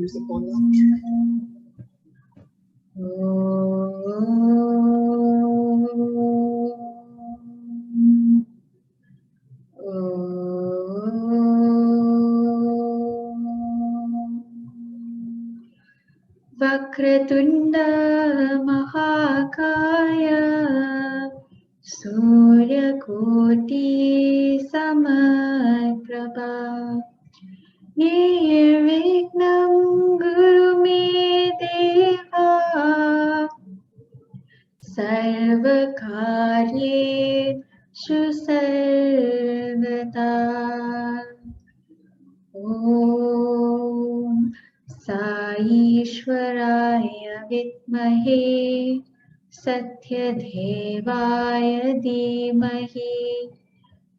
use the phone now. Vakratunda Mahakaya Surya Koti Samaprabha Nirvignam Guru Me Deva Sarvakarye Sarvada Om Sai Ishwaraya Vidmahe Satyadevaya Dhimahi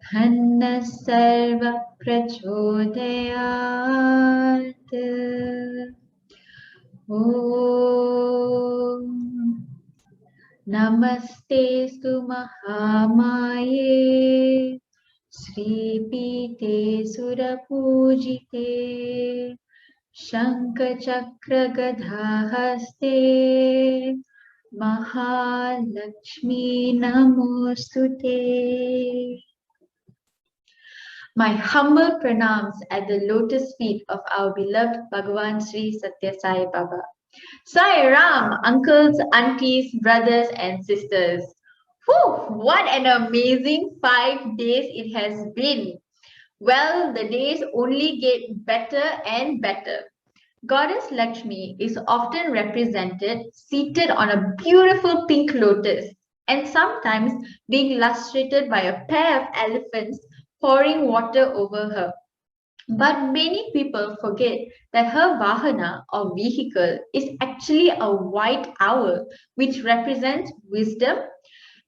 Dhanna Sarva Prachodayat Om Namaste Stu Mahamaye Sri Pite Surapujite Shankha Chakra Gadhahaste Mahalakshmi Namostute. My humble pranams at the lotus feet of our beloved Bhagavan Sri Satya Sai Baba. Sai Ram, uncles, aunties, brothers and sisters. Whew, what an amazing 5 days it has been. Well, the days only get better and better. Goddess Lakshmi is often represented seated on a beautiful pink lotus and sometimes being illustrated by a pair of elephants pouring water over her. But many people forget that her Vahana or vehicle is actually a white owl, which represents wisdom,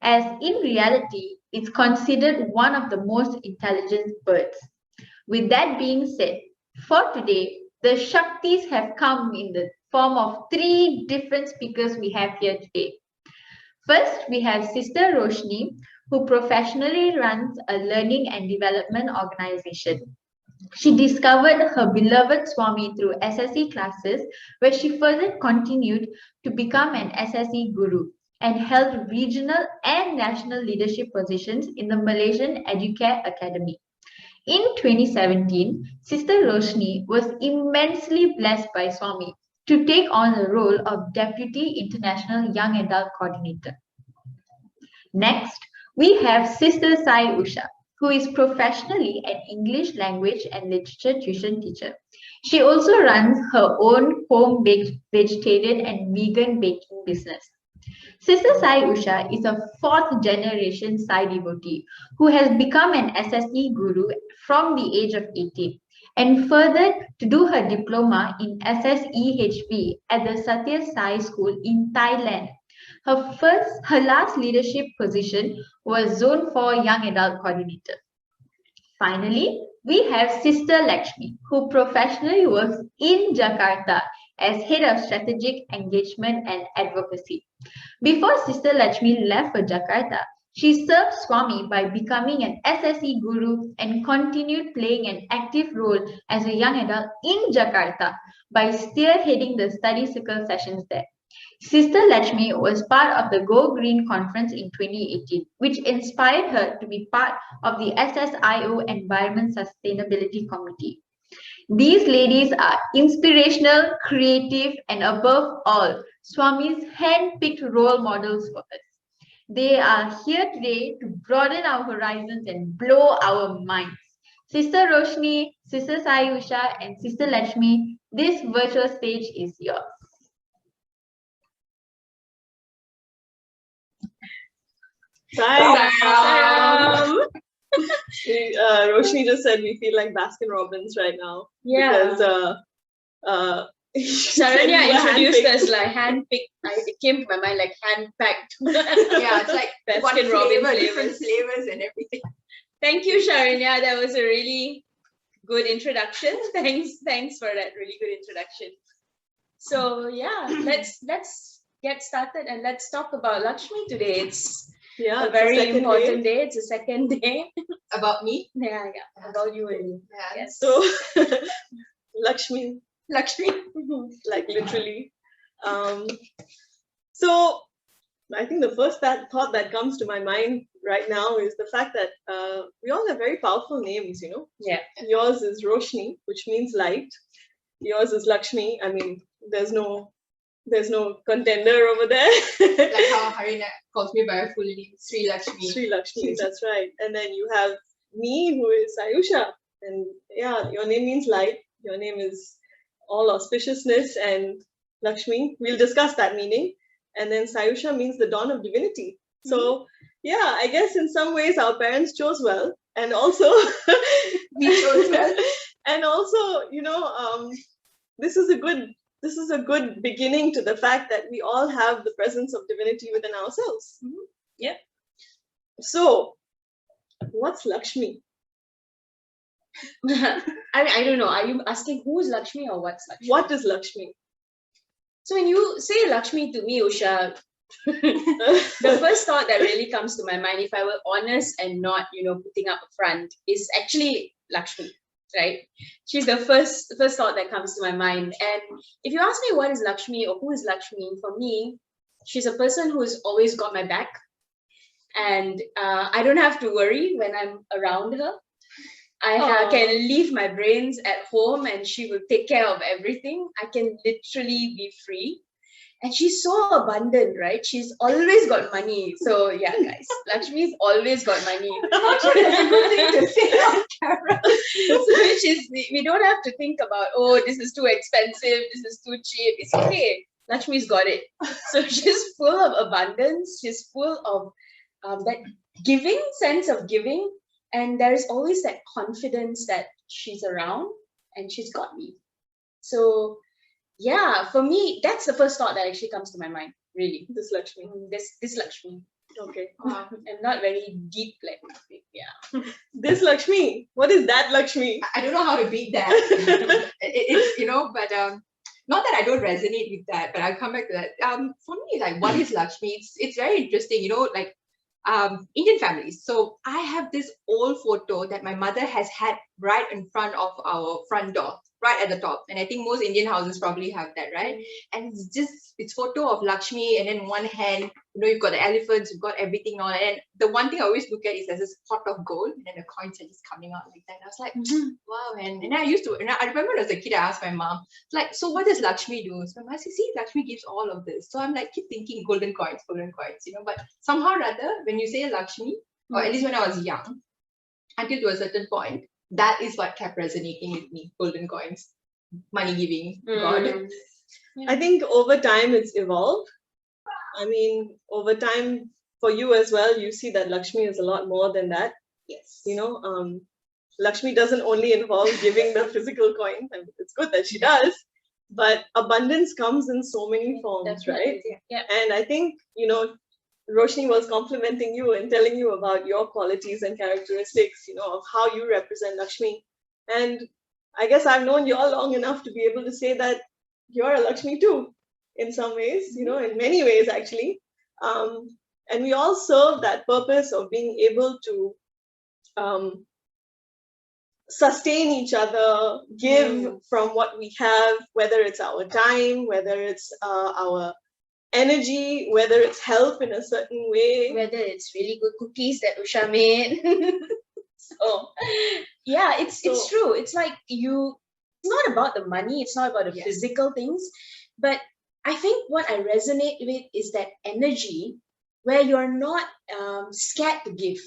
as in reality, it's considered one of the most intelligent birds. With that being said, for today, the Shaktis have come in the form of 3 different speakers we have here today. First, we have Sister Roshini, who professionally runs a learning and development organization. She discovered her beloved Swami through SSE classes, where she further continued to become an SSE guru and held regional and national leadership positions in the Malaysian Educare Academy. In 2017, Sister Roshini was immensely blessed by Swami to take on the role of Deputy International Young Adult Coordinator. Next, we have Sister Sai Usha, who is professionally an English language and literature tuition teacher. She also runs her own home-baked vegetarian and vegan baking business. Sister Sai Usha is a 4th-generation Sai devotee who has become an SSE guru from the age of 18 and further to do her diploma in SSEHP at the Satya Sai School in Thailand. Her last leadership position was Zone 4 Young Adult Coordinator. Finally, we have Sister Letchumi, who professionally works in Jakarta as Head of Strategic Engagement and Advocacy. Before Sister Letchumi left for Jakarta, she served Swami by becoming an SSE guru and continued playing an active role as a young adult in Jakarta by spearheading the study circle sessions there. Sister Letchumi was part of the Go Green conference in 2018, which inspired her to be part of the SSIO Environment Sustainability Committee. These ladies are inspirational, creative, and above all, Swami's hand-picked role models for us. They are here today to broaden our horizons and blow our minds. Sister Roshini, Sister Sai Usha, and Sister Letchumi, this virtual stage is yours. Sai Ram. Roshini just said we feel like Baskin Robbins right now. Yeah. Because Saranya introduced us like hand-picked. It came to my mind like hand-packed. Yeah, it's like Baskin Robbins different flavors and everything. Thank you, Sharanya. That was a really good introduction. Thanks for that really good introduction. So yeah, let's get started and let's talk about Lakshmi today. It's a very important day. It's a second day. About me? Yeah, about you and me. Yeah. Yes. So Lakshmi, Lakshmi. like literally. So I think the first thought that comes to my mind right now is the fact that we all have very powerful names, you know. Yeah. Yours is Roshini, which means light. Yours is Lakshmi. I mean, there's no contender over there. Like how Haridass calls me by a full name, Sri Letchumi. Sri Lakshmi, that's right. And then you have me, who is Sai Usha. And yeah, your name means light. Your name is all auspiciousness and Lakshmi. We'll discuss that meaning. And then Sai Usha means the dawn of divinity. So yeah, I guess in some ways our parents chose well. And also We chose well. And also, you know, this is a good beginning to the fact that we all have the presence of divinity within ourselves. Yeah. So, what's Lakshmi? I don't know. Are you asking who's Lakshmi or what's Lakshmi? What is Lakshmi? So when you say Lakshmi to me, Usha, the first thought that really comes to my mind, if I were honest and not, putting up a front, is actually Lakshmi, right? She's the first thought that comes to my mind. And if you ask me what is Lakshmi or who is Lakshmi, for me, she's a person who's always got my back. And I don't have to worry when I'm around her. I can leave my brains at home and she will take care of everything. I can literally be free. And she's so abundant, right? She's always got money. So yeah, guys, Lakshmi's always got money. That's a good thing to say on camera. Which is, we don't have to think about, oh, this is too expensive, this is too cheap. It's okay. Lakshmi's got it. So she's full of abundance. She's full of that sense of giving. And there's always that confidence that she's around and she's got me. So yeah, for me, that's the first thought that actually comes to my mind, really. This Lakshmi. This Lakshmi. Okay. And not very deep, like, yeah. This Lakshmi. What is that Lakshmi? I don't know how to beat that. It's, but not that I don't resonate with that, but I'll come back to that. For me, like, what is Lakshmi? It's very interesting, like, Indian families. So I have this old photo that my mother has had right in front of our front door, right at the top. And I think most Indian houses probably have that, right? And it's photo of Lakshmi, and then one hand, you've got the elephants, you've got everything on. And the one thing I always look at is there's this pot of gold, and then the coins are just coming out like that. And I was like, wow, man. And I remember as a kid, I asked my mom, like, so what does Lakshmi do? So my mom said, see, Lakshmi gives all of this. So I'm like, keep thinking golden coins, but somehow or other, when you say Lakshmi, or at least when I was young, until to a certain point, that is what kept resonating with me. Golden coins, money giving, God. I think over time it's evolved. I mean, over time for you as well, you see that Lakshmi is a lot more than that. Yes. Lakshmi doesn't only involve giving the physical coin. I mean, it's good that she does, but abundance comes in so many forms, right? Yeah. And I think, Roshini was complimenting you and telling you about your qualities and characteristics, of how you represent Lakshmi. And I guess I've known you all long enough to be able to say that you're a Lakshmi too, in some ways, in many ways actually. And we all serve that purpose of being able to sustain each other, give from what we have, whether it's our time, whether it's our energy, whether it's help in a certain way, whether it's really good cookies that Usha made. So yeah, it's true. It's like it's not about the money, it's not about the physical things, but I think what I resonate with is that energy where you're not scared to give,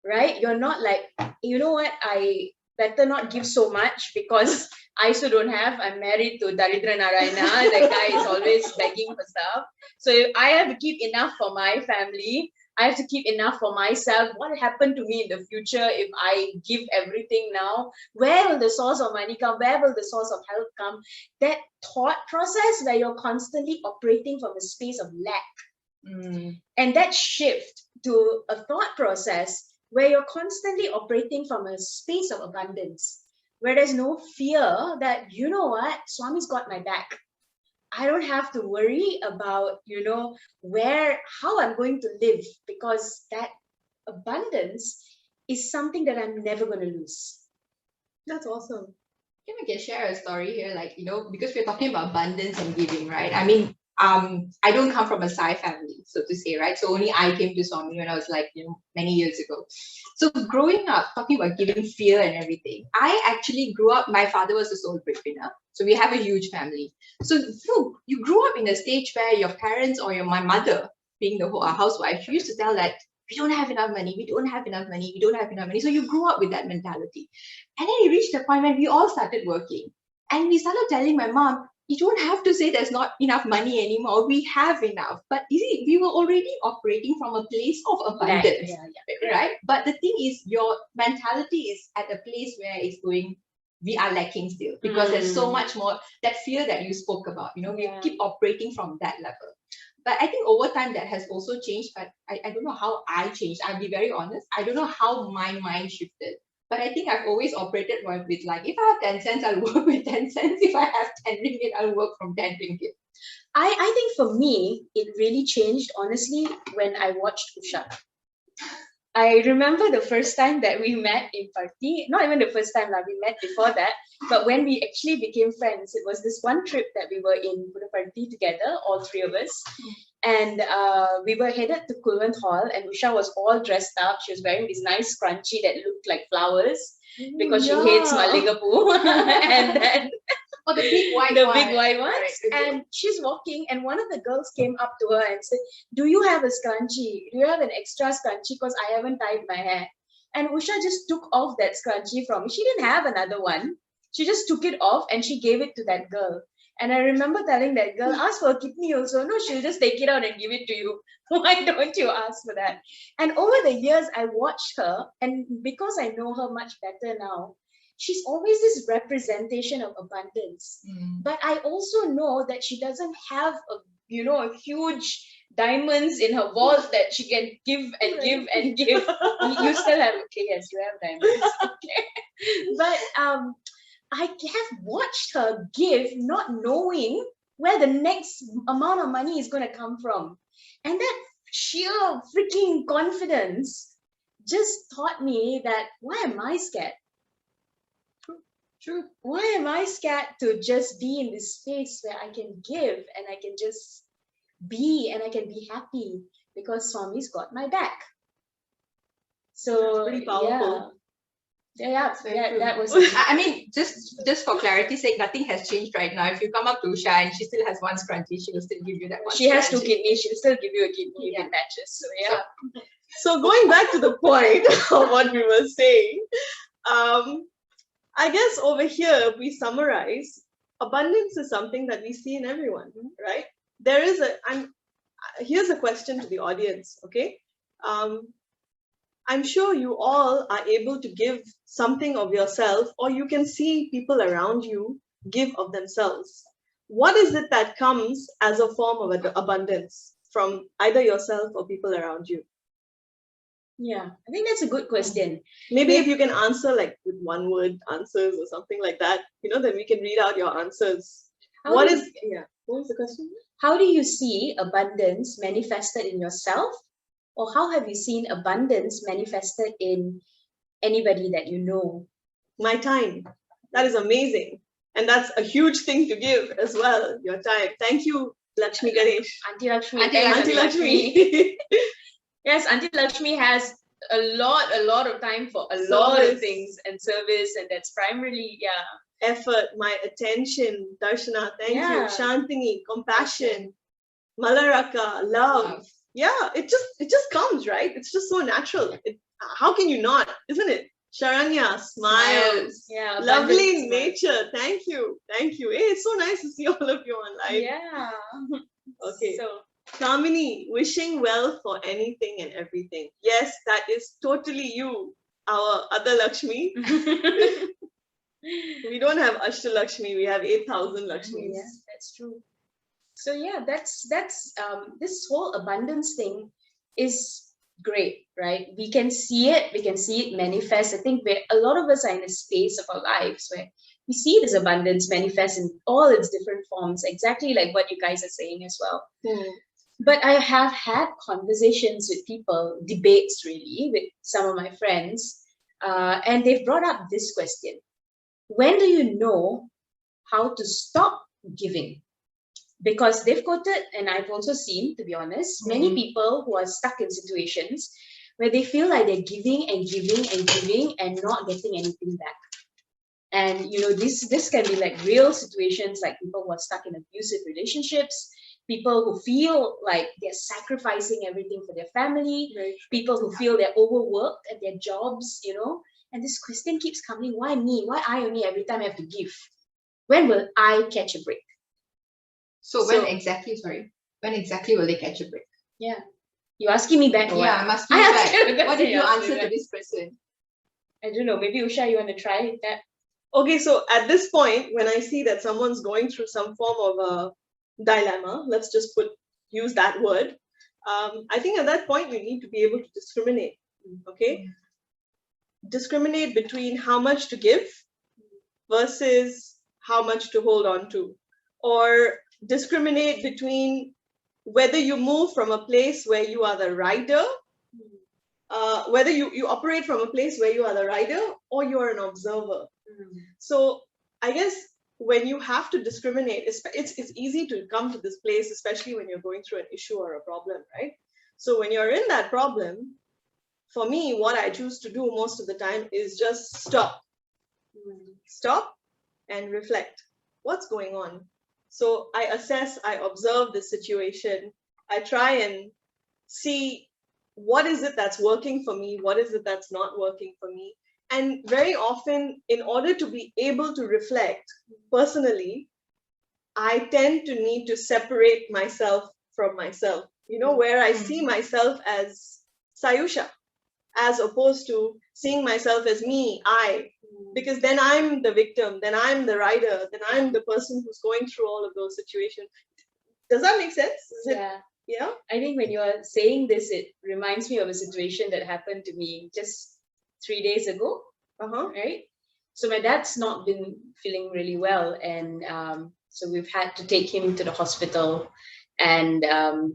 right? You're not like, you know what, I better not give so much because I also don't have. I'm married to Daridra Narayana. The guy is always begging for stuff. So I have to keep enough for my family. I have to keep enough for myself. What will happen to me in the future if I give everything now? Where will the source of money come? Where will the source of help come? That thought process where you're constantly operating from a space of lack. And that shift to a thought process where you're constantly operating from a space of abundance, where there's no fear that, you know what, Swami's got my back. I don't have to worry about, how I'm going to live, because that abundance is something that I'm never going to lose. That's awesome. If I can share a story here, like, because we're talking about abundance and giving, right? I mean, I don't come from a Sai family, so to say, right? So only I came to Swami when I was like, many years ago. So growing up, talking about giving fear and everything, I actually grew up, my father was the sole breadwinner. So we have a huge family. So you grew up in a stage where your parents or my mother, being the whole housewife, she used to tell that we don't have enough money, we don't have enough money, we don't have enough money. So you grew up with that mentality. And then it reached the point when we all started working. And we started telling my mom, you don't have to say there's not enough money anymore. We have enough. But you see, we were already operating from a place of abundance, right? But the thing is, your mentality is at a place where it's going, we are lacking still, because there's so much more, that fear that you spoke about, we keep operating from that level. But I think over time that has also changed, but I don't know how I changed. I'll be very honest. I don't know how my mind shifted. But I think I've always operated with like, if I have 10 cents, I'll work with 10 cents. If I have 10 ringgit, I'll work from 10 ringgit. I think for me, it really changed, honestly, when I watched Usha. I remember the first time that we met in Party, not even the first time, we met before that, but when we actually became friends, it was this one trip that we were in Party together, all three of us. And we were headed to Kulwant Hall, and Usha was all dressed up. She was wearing this nice scrunchie that looked like flowers because she hates Maligapu. And then the big white the one. big white ones. Right. And she's walking, and one of the girls came up to her and said, do you have a scrunchie? Do you have an extra scrunchie? Because I haven't tied my hair. And Usha just took off that scrunchie from me. She didn't have another one. She just took it off and she gave it to that girl. And I remember telling that girl, ask for a kidney also. No, she'll just take it out and give it to you. Why don't you ask for that? And over the years, I watched her, and because I know her much better now, she's always this representation of abundance. But I also know that she doesn't have a huge diamonds in her vault that she can give and give and give. You still have, okay, yes, you have diamonds. Okay. But I have watched her give, not knowing where the next amount of money is going to come from. And that sheer freaking confidence just taught me that, why am I scared? True. Why am I scared to just be in this space where I can give and I can just be and I can be happy because Swami's got my back? So that's pretty powerful. Yeah, that was. I mean, just for clarity's sake, nothing has changed right now. If you come up to Usha and she still has one scrunchie, she will still give you that one. She has two kidneys. She'll still give you a kidney if it matches. So yeah. So going back to the point of what we were saying, I guess over here we summarize, abundance is something that we see in everyone, right? There is here's a question to the audience, okay? I'm sure you all are able to give something of yourself, or you can see people around you give of themselves. What is it that comes as a form of abundance from either yourself or people around you? Yeah, I think that's a good question. Maybe if you can answer like with one word answers or something like that, then we can read out your answers. What was the question? How do you see abundance manifested in yourself? Or how have you seen abundance manifested in anybody that you know? My time. That is amazing. And that's a huge thing to give as well, your time. Thank you, Lakshmi Ganesh. Auntie Lakshmi. Auntie Lakshmi. Yes, Auntie Lakshmi has a lot of time for a lot of things and service, and that's primarily, effort, my attention, Darshana, thank you, Shantini, compassion, Malaraka, love. Yeah, it just comes, right? It's just so natural. How can you not, isn't it? Sharanya, smiles. Yeah, lovely nature. Thank you. Hey, it's so nice to see all of you on live. Yeah. Okay. So, Kamini, wishing well for anything and everything. Yes, that is totally you, our other Lakshmi. We don't have Ashtalakshmi, we have 8,000 Lakshmis. Yes, that's true. So yeah, that's this whole abundance thing is great, right? We can see it manifest. I think a lot of us are in a space of our lives where we see this abundance manifest in all its different forms, exactly like what you guys are saying as well. But I have had conversations with people, debates really, with some of my friends, and they've brought up this question. when do you know how to stop giving? Because they've quoted, and I've also seen, to be honest, many people who are stuck in situations where they feel like they're giving and giving and giving and not getting anything back. And this can be like real situations, like people who are stuck in abusive relationships, people who feel like they're sacrificing everything for their family, people who feel they're overworked at their jobs, and this question keeps coming: why me? Why I only every time I have to give? When will I catch a break? So when exactly will they catch a break? Yeah. You're asking me back? Yeah, I'm asking you back. What did you answer to this person? I don't know. Maybe Usha, you want to try that? Okay, so at this point, when I see that someone's going through some form of a dilemma, let's just use that word. I think at that point, you need to be able to discriminate. Okay? Discriminate between how much to give versus how much to hold on to. Or discriminate between whether you move from a place where you are the rider, whether you operate from a place where you are the rider or you are an observer. So I guess when you have to discriminate, it's easy to come to this place, especially when you're going through an issue or a problem, right? So when you're in that problem, for me, what I choose to do most of the time is just stop. Stop and reflect. What's going on? So I assess, I observe the situation. I try and see what is it that's working for me, what is it that's not working for me. And very often, in order to be able to reflect personally, I tend to need to separate myself from myself, where I see myself as Sai Usha, as opposed to seeing myself as me, because then I'm the victim, then I'm the rider, then I'm the person who's going through all of those situations. Does that make sense? Yeah. I think when you are saying this, it reminds me of a situation that happened to me just 3 days ago. Right? So my dad's not been feeling really well, and so we've had to take him to the hospital and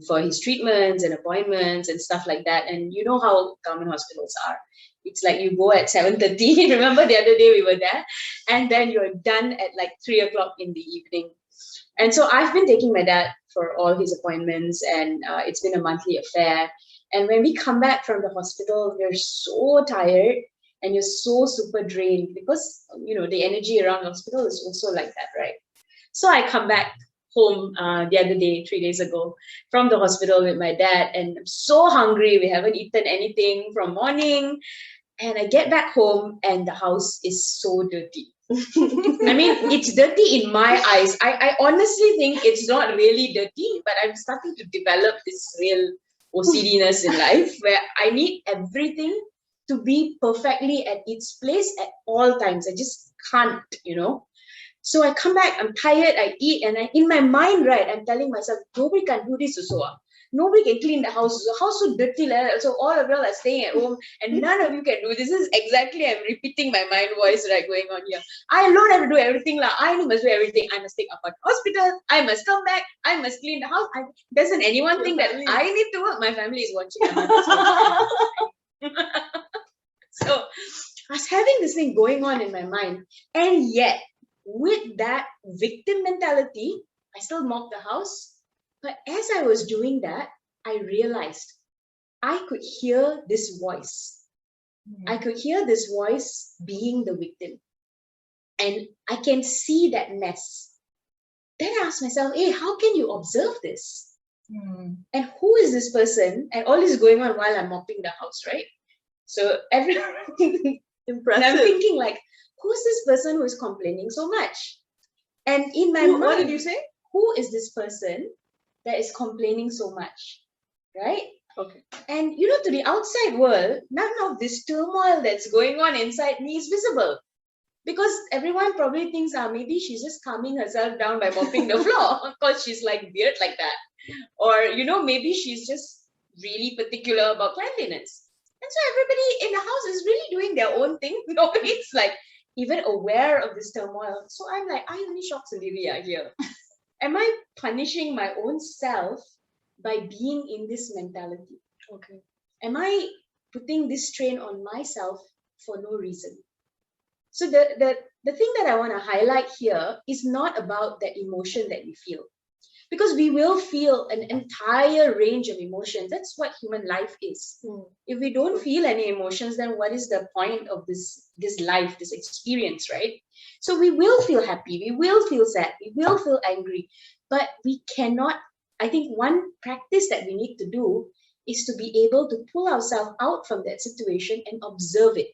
for his treatments and appointments and stuff like that. And you know how government hospitals are. It's like you go at 7:30. Remember the other day we were there, and then you're done at like 3 o'clock in the evening. And so I've been taking my dad for all his appointments, and it's been a monthly affair. And when we come back from the hospital, we're so tired and you're so super drained because, the energy around the hospital is also like that, right? So I come back home the other day, 3 days ago, from the hospital with my dad, and I'm so hungry. We haven't eaten anything from morning. And I get back home and the house is so dirty. I mean, it's dirty in my eyes. I honestly think it's not really dirty, but I'm starting to develop this real OCD-ness in life where I need everything to be perfectly at its place at all times. I just can't, So I come back, I'm tired, I eat, and in my mind, right, I'm telling myself, nobody can do this also. Nobody can clean the house. The house so dirty, so all of you are staying at home and none of you can do this. This is exactly, I'm repeating my mind voice right going on here. I alone have to do everything. I must do everything. I must take up a hospital. I must come back. I must clean the house. Doesn't anyone think that I need to work? My family is watching. So I was having this thing going on in my mind. And yet, with that victim mentality, I still mop the house. But as I was doing that, I realized I could hear this voice. I could hear this voice being the victim. And I can see that mess. Then I asked myself, hey, how can you observe this? And who is this person? And all this is going on while I'm mopping the house, right? So everyone, impressive. And I'm thinking like, who's this person who is complaining so much? And in my mind, what did you say? Who is this person that is complaining so much, right? Okay. And to the outside world, none of this turmoil that's going on inside me is visible. Because everyone probably thinks, maybe she's just calming herself down by mopping the floor because she's like weird like that. Or, maybe she's just really particular about cleanliness. And so everybody in the house is really doing their own thing. Nobody's like even aware of this turmoil. So I'm like, I only shocked Olivia here. Am I punishing my own self by being in this mentality? Okay. Am I putting this strain on myself for no reason? So the the thing that I want to highlight here is not about the emotion that we feel. Because we will feel an entire range of emotions. That's what human life is. If we don't feel any emotions, then what is the point of this life, this experience, right? So we will feel happy, we will feel sad, we will feel angry, but we cannot, I think one practice that we need to do is to be able to pull ourselves out from that situation and observe it.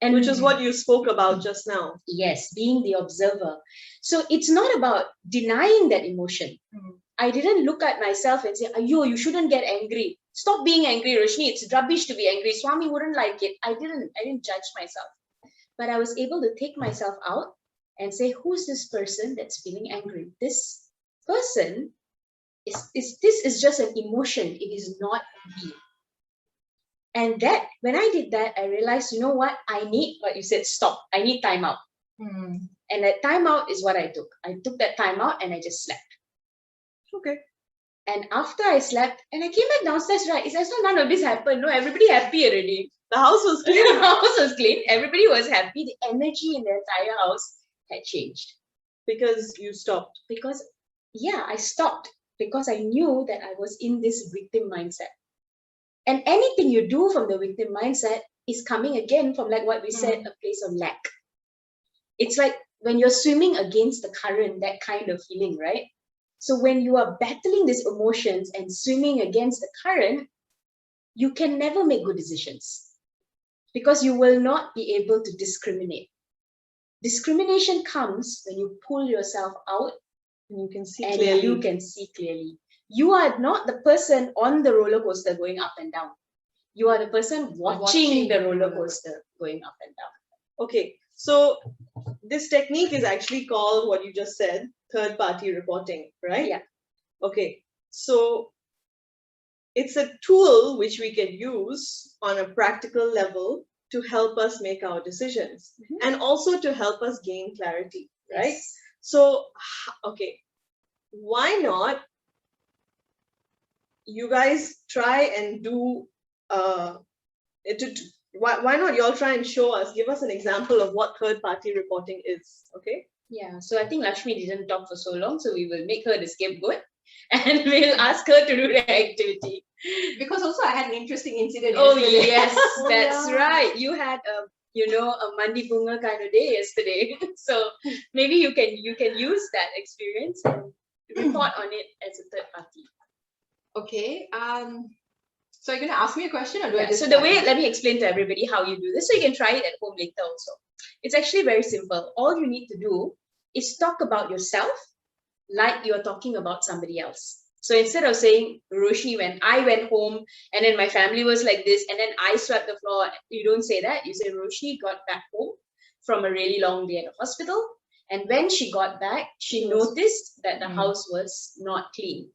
And which is what you spoke about just now. Yes, being the observer. So it's not about denying that emotion. I didn't look at myself and say, "Ayo, you shouldn't get angry. Stop being angry, Roshini. It's rubbish to be angry. Swami wouldn't like it." I didn't judge myself. But I was able to take myself out and say, who's this person that's feeling angry? This person this is just an emotion. It is not me. And that, when I did that, I realized, you know what? I need, what you said, stop. I need time out. And that time out is what I took. I took that time out and I just slept. Okay. And after I slept, and I came back downstairs, right? It's as though none of this happened. No, everybody happy already. The house was clean. The house was clean. Everybody was happy. The energy in the entire house had changed. Because you stopped. Because, yeah, I stopped. Because I knew that I was in this victim mindset. And anything you do from the victim mindset is coming again from, like what we said, a place of lack. It's like when you're swimming against the current, that kind of feeling, right? So when you are battling these emotions and swimming against the current, you can never make good decisions because you will not be able to discriminate. Discrimination comes when you pull yourself out and you can see and clearly. you can see clearly. You are not the person on the roller coaster going up and down. You are the person watching the roller coaster going up and down. Okay, so this technique is actually called what you just said, third-party reporting, right? Yeah. Okay, so it's a tool which we can use on a practical level to help us make our decisions and also to help us gain clarity, right? Yes. So, okay, why not you guys try and do why not y'all try and show us, give us an example of what third-party reporting is, okay? Yeah, so I think Lakshmi didn't talk for so long, so we will make her the scapegoat and we'll ask her to do the activity. Because also I had an interesting incident Oh yesterday. yes, Oh, that's yeah. right. You had a Mandi Bunga kind of day yesterday. So maybe you can use that experience and report on it as a third party. Okay. So you're gonna ask me a question, or do I Yeah, just so the way, let me explain to everybody how you do this, so you can try it at home later also. It's actually very simple. All you need to do is talk about yourself like you're talking about somebody else. So instead of saying, Roshini, when I went home and then my family was like this and then I swept the floor, you don't say that. You say, Roshini got back home from a really long day at the hospital. And when she got back, she noticed that the house was not clean.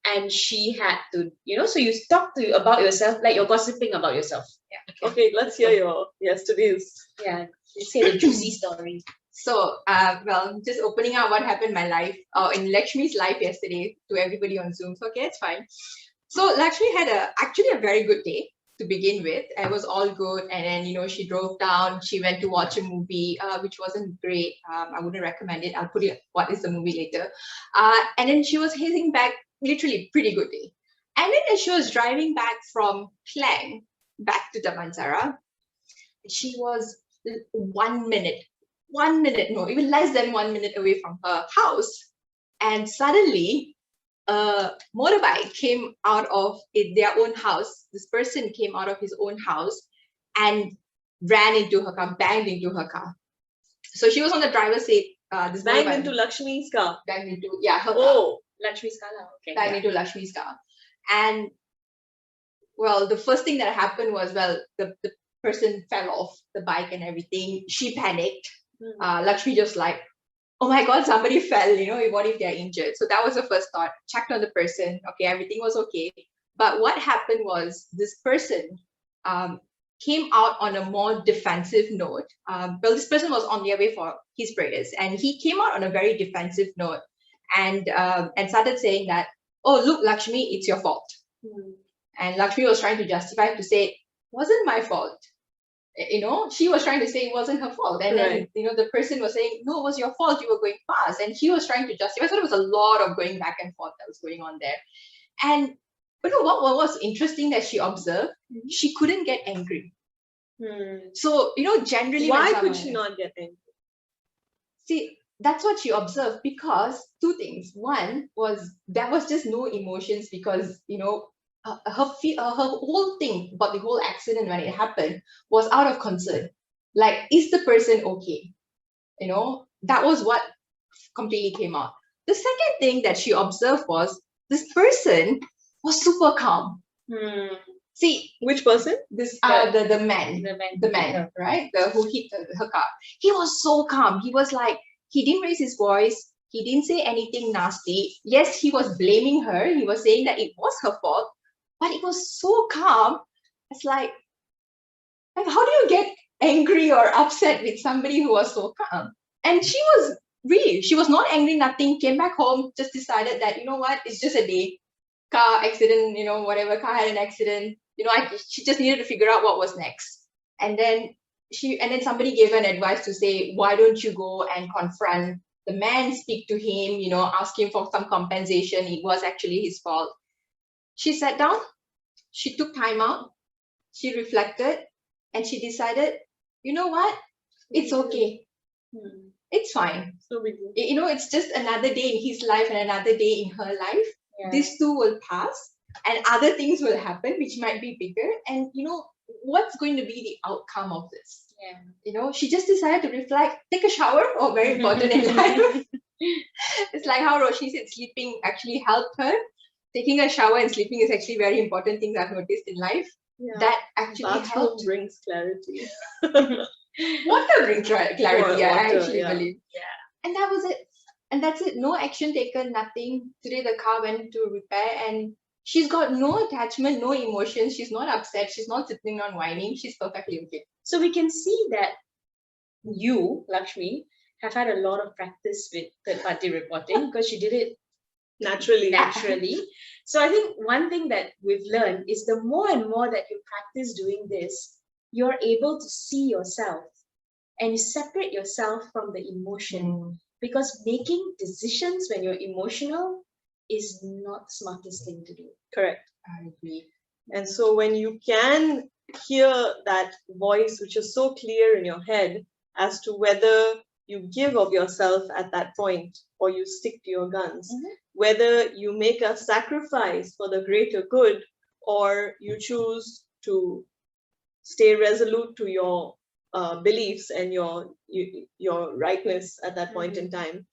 And she had to, so you talk about yourself like you're gossiping about yourself. Yeah. Okay, let's hear your yesterday's. Yeah, you say the juicy story. So, well, just opening up what happened in my life, in Lakshmi's life yesterday to everybody on Zoom. So, okay, it's fine. So, Lakshmi had actually a very good day to begin with. It was all good. And then, she drove down. She went to watch a movie, which wasn't great. I wouldn't recommend it. I'll put it, what is the movie later. And then she was heading back, literally pretty good day. And then as she was driving back from Klang back to Damansara, she was 1 minute, no, even less than 1 minute away from her house. And suddenly, a motorbike came out of their own house. This person came out of his own house and ran into her car, banged into her car. So she was on the driver's seat. This Banged motorbike into Lakshmi's car. banged into, yeah, her car. Oh, Lakshmi's car. Okay. Banged into Lakshmi's car. And, well, the first thing that happened was, well, the person fell off the bike and everything. She panicked. Lakshmi just like, oh my God, somebody fell, what if they're injured? So that was the first thought. Checked on the person. Okay, everything was okay. But what happened was this person came out on a more defensive note. Well, this person was on their way for his prayers, and he came out on a very defensive note and started saying that, oh, look, Lakshmi, it's your fault. And Lakshmi was trying to justify to say, wasn't my fault. She was trying to say it wasn't her fault. And Right. then, the person was saying, no, it was your fault. You were going fast. And she was trying to justify. So there was a lot of going back and forth that was going on there. And what was interesting that she observed, she couldn't get angry. So, generally, when Why could someone- she not get angry? See, that's what she observed, because two things. One was there was just no emotions, because her whole thing about the whole accident when it happened was out of concern. Like, is the person okay? That was what completely came out. The second thing that she observed was this person was super calm. See, Which person? this the man, The man. right? Who hit her car. He was so calm. He was like, he didn't raise his voice. He didn't say anything nasty. Yes, he was blaming her. He was saying that it was her fault, but it was so calm. It's like how do you get angry or upset with somebody who was so calm? And she was not angry, nothing, came back home, just decided that, you know what, it's just a day. Car accident, whatever, car had an accident. She just needed to figure out what was next. And then somebody gave her an advice to say, why don't you go and confront the man, speak to him, ask him for some compensation. It was actually his fault. She sat down, she took time out, she reflected, and she decided, you know what? It's okay. It's fine. So big deal. It's just another day in his life and another day in her life. Yeah. These two will pass and other things will happen which might be bigger. And what's going to be the outcome of this? Yeah. She just decided to reflect, take a shower, very important in life. It's like how Roshini said sleeping actually helped her. Taking a shower and sleeping is actually very important things I've noticed in life. Yeah. That actually Bathroom helped. brings clarity. Water brings clarity, Water, I actually yeah. believe. And that was it. And that's it. No action taken, nothing. Today the car went to repair and she's got no attachment, no emotions. She's not upset. She's not sitting on whining. She's perfectly okay. So we can see that you, Lakshmi, have had a lot of practice with third-party reporting because she did it naturally. So I think one thing that we've learned is the more and more that you practice doing this, you're able to see yourself and you separate yourself from the emotion. Because making decisions when you're emotional is not the smartest thing to do. Correct. I agree. And so when you can hear that voice, which is so clear in your head as to whether you give of yourself at that point or you stick to your guns, whether you make a sacrifice for the greater good or you choose to stay resolute to your beliefs and your rightness at that point in time.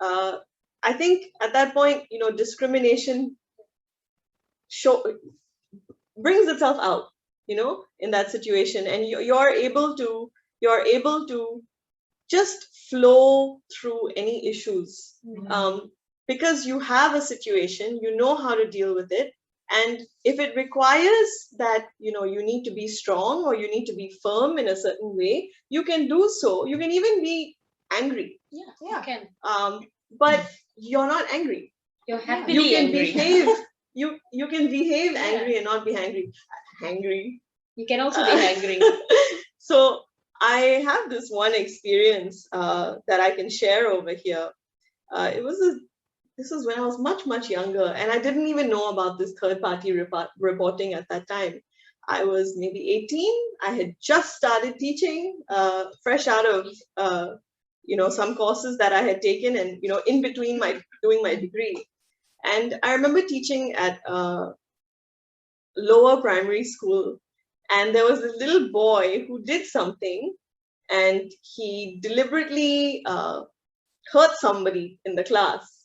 I think at that point, discrimination brings itself out, in that situation, and you're able to just flow through any issues, because you have a situation, you know how to deal with it. And if it requires that, you need to be strong or you need to be firm in a certain way, you can do so. You can even be angry. Yeah. You can. But you're not angry. You're happily You can angry. behave. You can behave angry and not be angry. You can also be angry. So I have this one experience that I can share over here. This was when I was much, much younger, and I didn't even know about this third-party reporting at that time. I was maybe 18. I had just started teaching, fresh out of some courses that I had taken, and in between doing my degree. And I remember teaching at lower primary school, and there was this little boy who did something, and he deliberately hurt somebody in the class,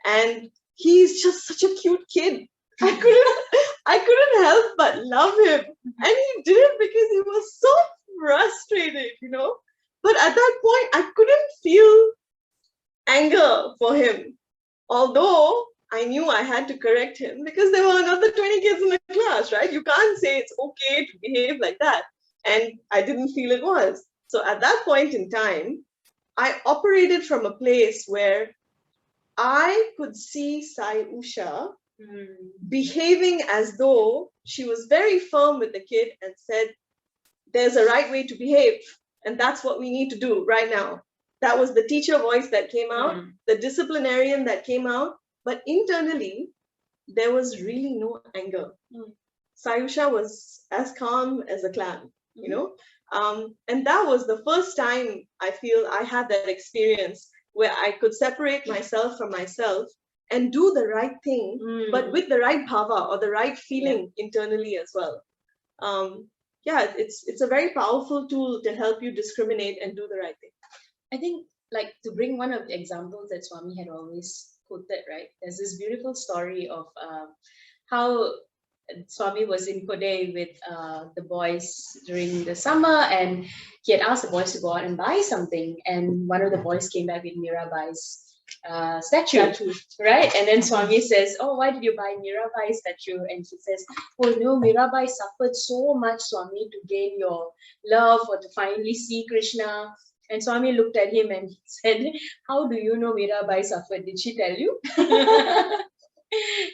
and he's just such a cute kid. I couldn't help but love him, and he did it because he was so frustrated, But at that point, I couldn't feel anger for him, although I knew I had to correct him because there were another 20 kids in the class, right? You can't say it's okay to behave like that. And I didn't feel it was. So at that point in time, I operated from a place where I could see Sai Usha behaving as though she was very firm with the kid and said, there's a right way to behave, and that's what we need to do right now. That was the teacher voice that came out, the disciplinarian that came out, but internally, there was really no anger. Sai Usha was as calm as a clam, you know? And that was the first time I feel I had that experience where I could separate myself from myself and do the right thing, but with the right bhava or the right feeling internally as well. Yeah, it's a very powerful tool to help you discriminate and do the right thing. I think, like, to bring one of the examples that Swami had always quoted, right? There's this beautiful story of how Swami was in Kodai with the boys during the summer, and he had asked the boys to go out and buy something, and one of the boys came back with Mirabai's statue, right? And then Swami says, "Oh, why did you buy Mirabai's statue?" And she says, "Oh no, Mirabai suffered so much, Swami, to gain your love or to finally see Krishna." And Swami looked at him and he said, "How do you know Mirabai suffered? Did she tell you?"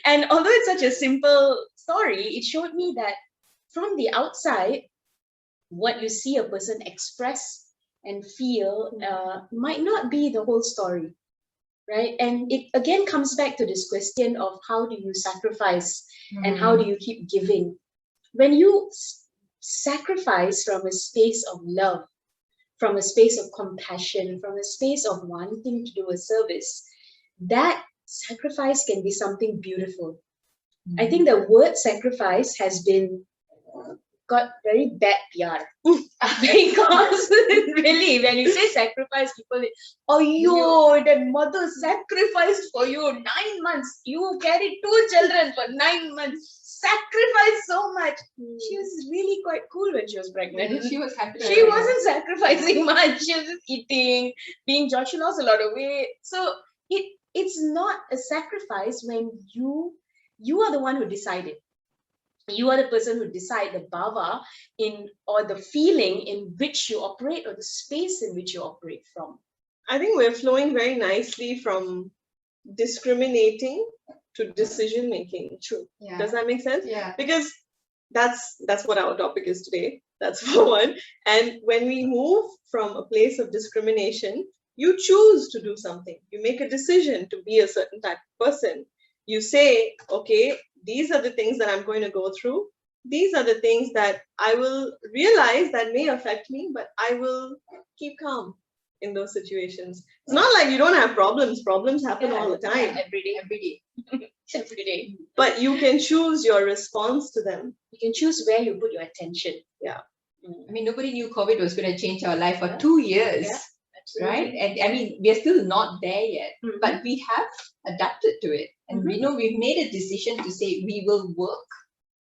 And although it's such a simple story, it showed me that from the outside, what you see a person express and feel might not be the whole story, right? And it again comes back to this question of how do you sacrifice and how do you keep giving? When you sacrifice from a space of love, from a space of compassion, from a space of wanting to do a service, that sacrifice can be something beautiful. I think the word sacrifice has been got very bad PR because really, when you say sacrifice, people, "Oh, the mother sacrificed for you 9 months. You carried 2 children for 9 months. Sacrificed so much." She was really quite cool when she was pregnant. She was happy. She wasn't sacrificing much. She was just eating, being George. She lost a lot of weight. So it's not a sacrifice when you are the one who decided. You are the person who decide the bhava or the feeling in which you operate or the space in which you operate from. I think we're flowing very nicely from discriminating to decision making. True. Yeah. Does that make sense? Yeah. Because that's what our topic is today. That's for one. And when we move from a place of discrimination, you choose to do something. You make a decision to be a certain type of person. You say, okay, these are the things that I'm going to go through. These are the things that I will realize that may affect me, but I will keep calm in those situations. It's not like you don't have problems. Problems happen all the time. Every day. Every day. But you can choose your response to them. You can choose where you put your attention. Yeah. I mean, nobody knew COVID was going to change our life for 2 years. Yeah. Right? And I mean, we're still not there yet, but we have adapted to it. And we know we've made a decision to say we will work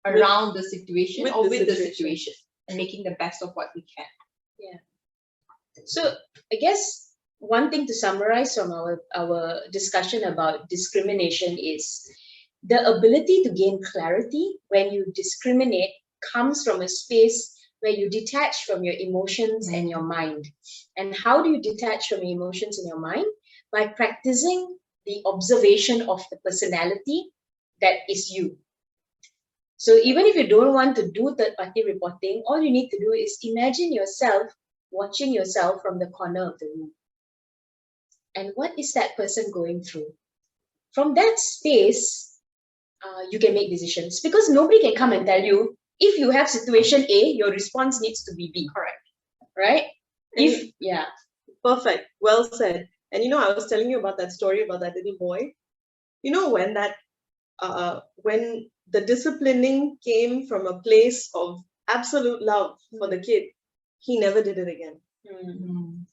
around the situation or with the situation and making the best of what we can. Yeah. So I guess one thing to summarize from our discussion about discrimination is the ability to gain clarity when you discriminate comes from a space where you detach from your emotions and your mind. And how do you detach from your emotions and your mind? By practicing the observation of the personality that is you. So even if you don't want to do third-party reporting, all you need to do is imagine yourself watching yourself from the corner of the room. And what is that person going through? From that space, you can make decisions, because nobody can come and tell you, if you have situation A, your response needs to be B. Correct. Right? Perfect. Well said. And I was telling you about that story about that little boy. When the disciplining came from a place of absolute love for the kid, he never did it again.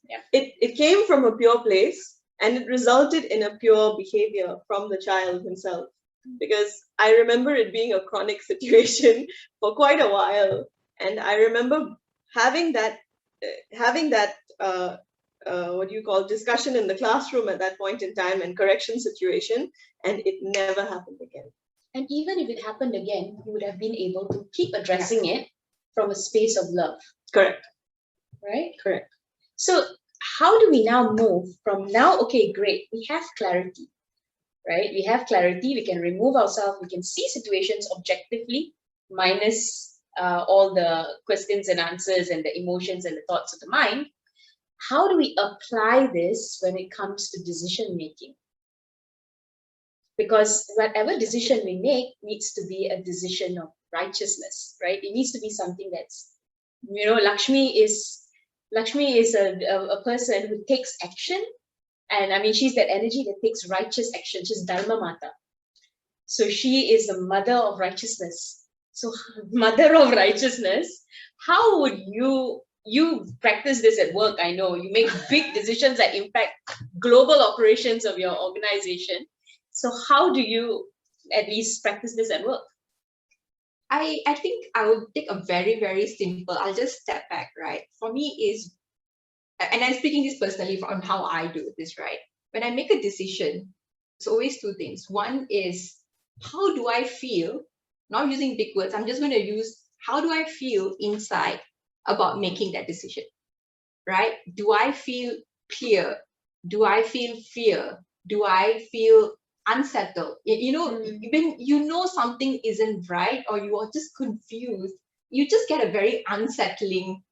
Yeah. It came from a pure place, and it resulted in a pure behavior from the child himself. Because I remember it being a chronic situation for quite a while, and I remember having that discussion in the classroom at that point in time and correction situation, and it never happened again. And even if it happened again, you would have been able to keep addressing it from a space of love. Correct. Right? Correct. So how do we now move from now? Okay, great. We have clarity. Right? We have clarity. We can remove ourselves. We can see situations objectively, minus all the questions and answers and the emotions and the thoughts of the mind. How do we apply this when it comes to decision making? Because whatever decision we make needs to be a decision of righteousness, right? It needs to be something that's, Lakshmi is a person who takes action. And I mean, she's that energy that takes righteous action. She's Dharma Mata. So she is the mother of righteousness. So mother of righteousness, how would you practice this at work? I know you make big decisions that impact global operations of your organization. So how do you at least practice this at work? I think I will take a very, very simple, I'll just step back, right? For me is, and I'm speaking this personally on how I do this, right? When I make a decision, it's always two things. One is, how do I feel? Not using big words, I'm just going to use, how do I feel inside about making that decision, right? Do I feel clear? Do I feel fear? Do I feel unsettled? When you know something isn't right or you are just confused, you just get a very unsettling.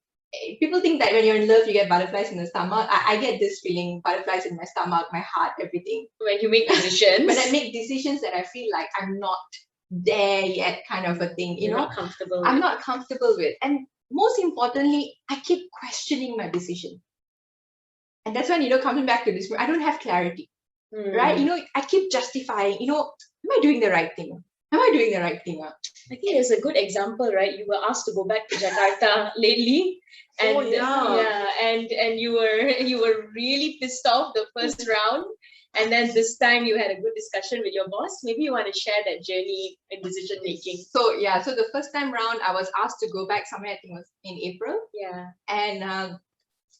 People think that when you're in love, you get butterflies in the stomach. I get this feeling, butterflies in my stomach, my heart, everything. When you make decisions. When I make decisions that I feel like I'm not there yet, kind of a thing, Not comfortable I'm with. not comfortable with. And most importantly, I keep questioning my decision. And that's when, coming back to this, I don't have clarity, right? I keep justifying, am I doing the right thing? Am I doing the right thing? I think there's a good example, right? You were asked to go back to Jakarta lately, and and you were really pissed off the first round, and then this time you had a good discussion with your boss. Maybe you want to share that journey in decision making. So the first time round, I was asked to go back somewhere. I think it was in April. Yeah, and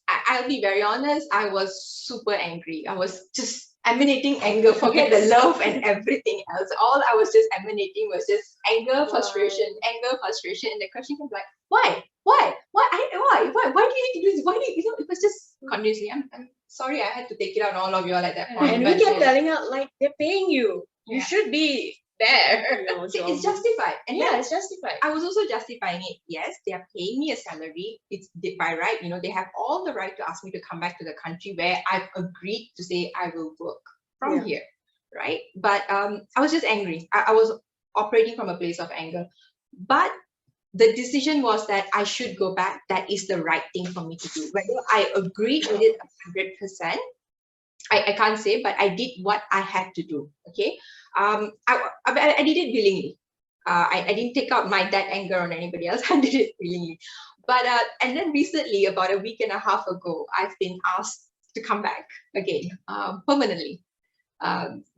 I'll be very honest. I was super angry. I was just emanating anger. Forget the love and everything else. All I was just emanating was just anger, frustration, and the question was like, why? Why do you need to do this? Why do you? It was just continuously. I'm sorry, I had to take it out on all of you all at that point. And we kept telling her, like, they're paying you. You should be there. It's justified. And it's justified. I was also justifying it. Yes, they are paying me a salary. It's by right. They have all the right to ask me to come back to the country where I've agreed to say I will work from here, right? But I was just angry. I was operating from a place of anger. But the decision was that I should go back. That is the right thing for me to do. Whether I agreed with it 100%, I can't say, but I did what I had to do. Okay, I did it willingly. I didn't take out that anger on anybody else. I did it willingly. But and then recently, about a week and a half ago, I've been asked to come back again permanently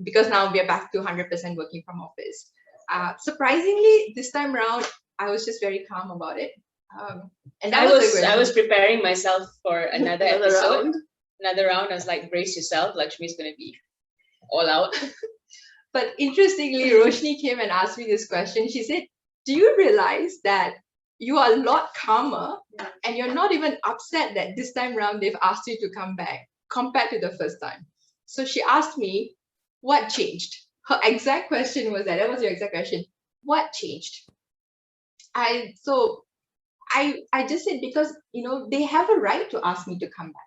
because now we're back to 100% working from office. Surprisingly, this time around, I was just very calm about it. And that I was preparing myself for another episode. round. Another round. I was like, brace yourself, Lakshmi's going to be all out. But interestingly, Roshini came and asked me this question. She said, do you realize that you are a lot calmer and you're not even upset that this time around they've asked you to come back compared to the first time? So she asked me, what changed? Her exact question was that was your exact question. What changed? I just said, because, they have a right to ask me to come back.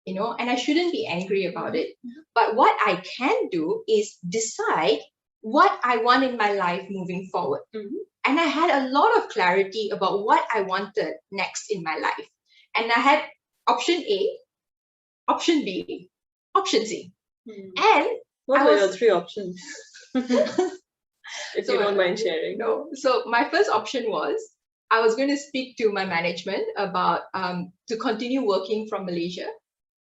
And I shouldn't be angry about it. But what I can do is decide what I want in my life moving forward. And I had a lot of clarity about what I wanted next in my life. And I had option A, option B, option C. And What were your 3 options? If you don't mind sharing. No. So my first option was, I was going to speak to my management about to continue working from Malaysia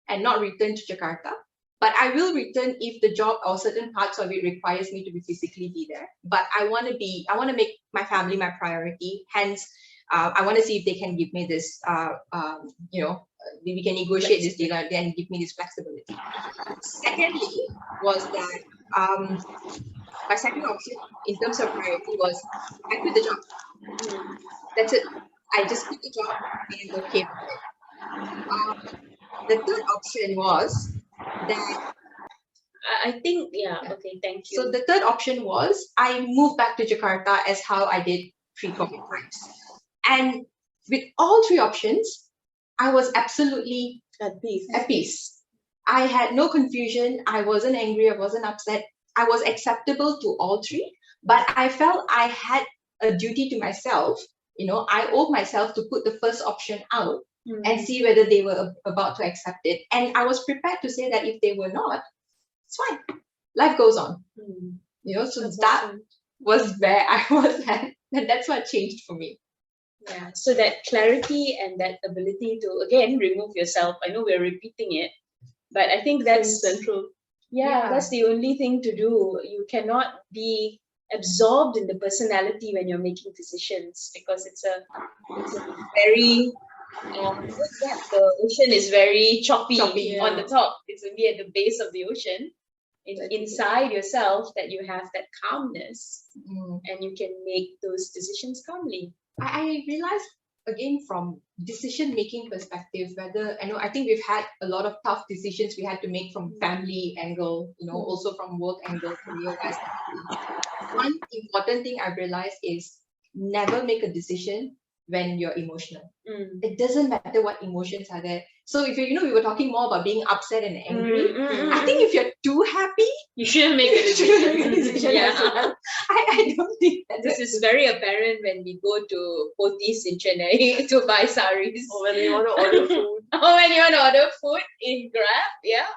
and not return to Jakarta. But I will return if the job or certain parts of it requires me to physically be there. But I want to make my family my priority. Hence, I want to see if they can give me this, we can negotiate this deal and give me this flexibility. Secondly, was that my second option in terms of priority was I quit the job. That's it. I just quit the job and okay with it. The third option was that I think, okay, thank you. So the third option was I moved back to Jakarta as how I did pre-COVID times. And with all three options, I was absolutely At peace. at peace. I had no confusion. I wasn't angry. I wasn't upset. I was acceptable to all three, but I felt I had a duty to myself. I owed myself to put the first option out and see whether they were about to accept it. And I was prepared to say that if they were not, it's fine. Life goes on. So That's that awesome. was where I was at. And that's what changed for me. Yeah, so that clarity and that ability to again remove yourself. I know we're repeating it, but I think that's central. Yeah, that's the only thing to do. You cannot be absorbed in the personality when you're making decisions, because it's a very the ocean is very choppy, Choppy, on the yeah. top. It's only at the base of the ocean. Inside yourself that you have that calmness, and you can make those decisions calmly. I realized again from decision making perspective, I think we've had a lot of tough decisions we had to make from family angle, also from work angle, career wise. One important thing I've realized is never make a decision when you're emotional. It doesn't matter what emotions are there. So if we were talking more about being upset and angry, I think if you're too happy, you shouldn't make a decision. Yeah. I don't think that this is very apparent when we go to Pothys in Chennai to buy saris. Or when we want to order food. Or when you want to order food in Grab,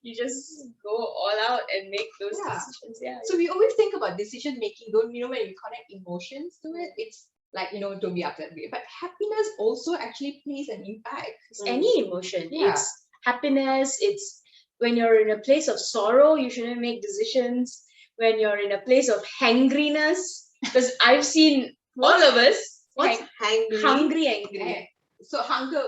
you just go all out and make those decisions. Yeah. So we always think about decision making, don't when we connect emotions to it, it's like, don't be upset. But happiness also actually plays an impact. It's any emotion. It's happiness. It's when you're in a place of sorrow, you shouldn't make decisions. When you're in a place of hangriness, because I've seen all of us. What's Hungry. So hunger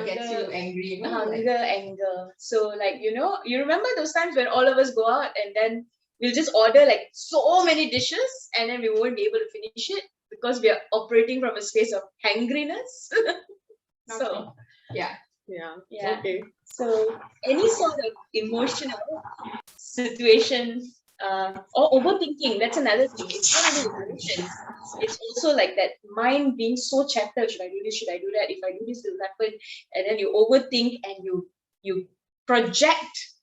gets you angry. Anger. So you remember those times when all of us go out and then we'll just order like so many dishes and then we won't be able to finish it because we are operating from a space of hangriness. So yeah. Okay. So any sort of emotional situation or overthinking, that's another thing. It's not only emotions. It's also like that mind being so chattered. Should I do this? Should I do that? If I do this, it will happen. And then you overthink and you project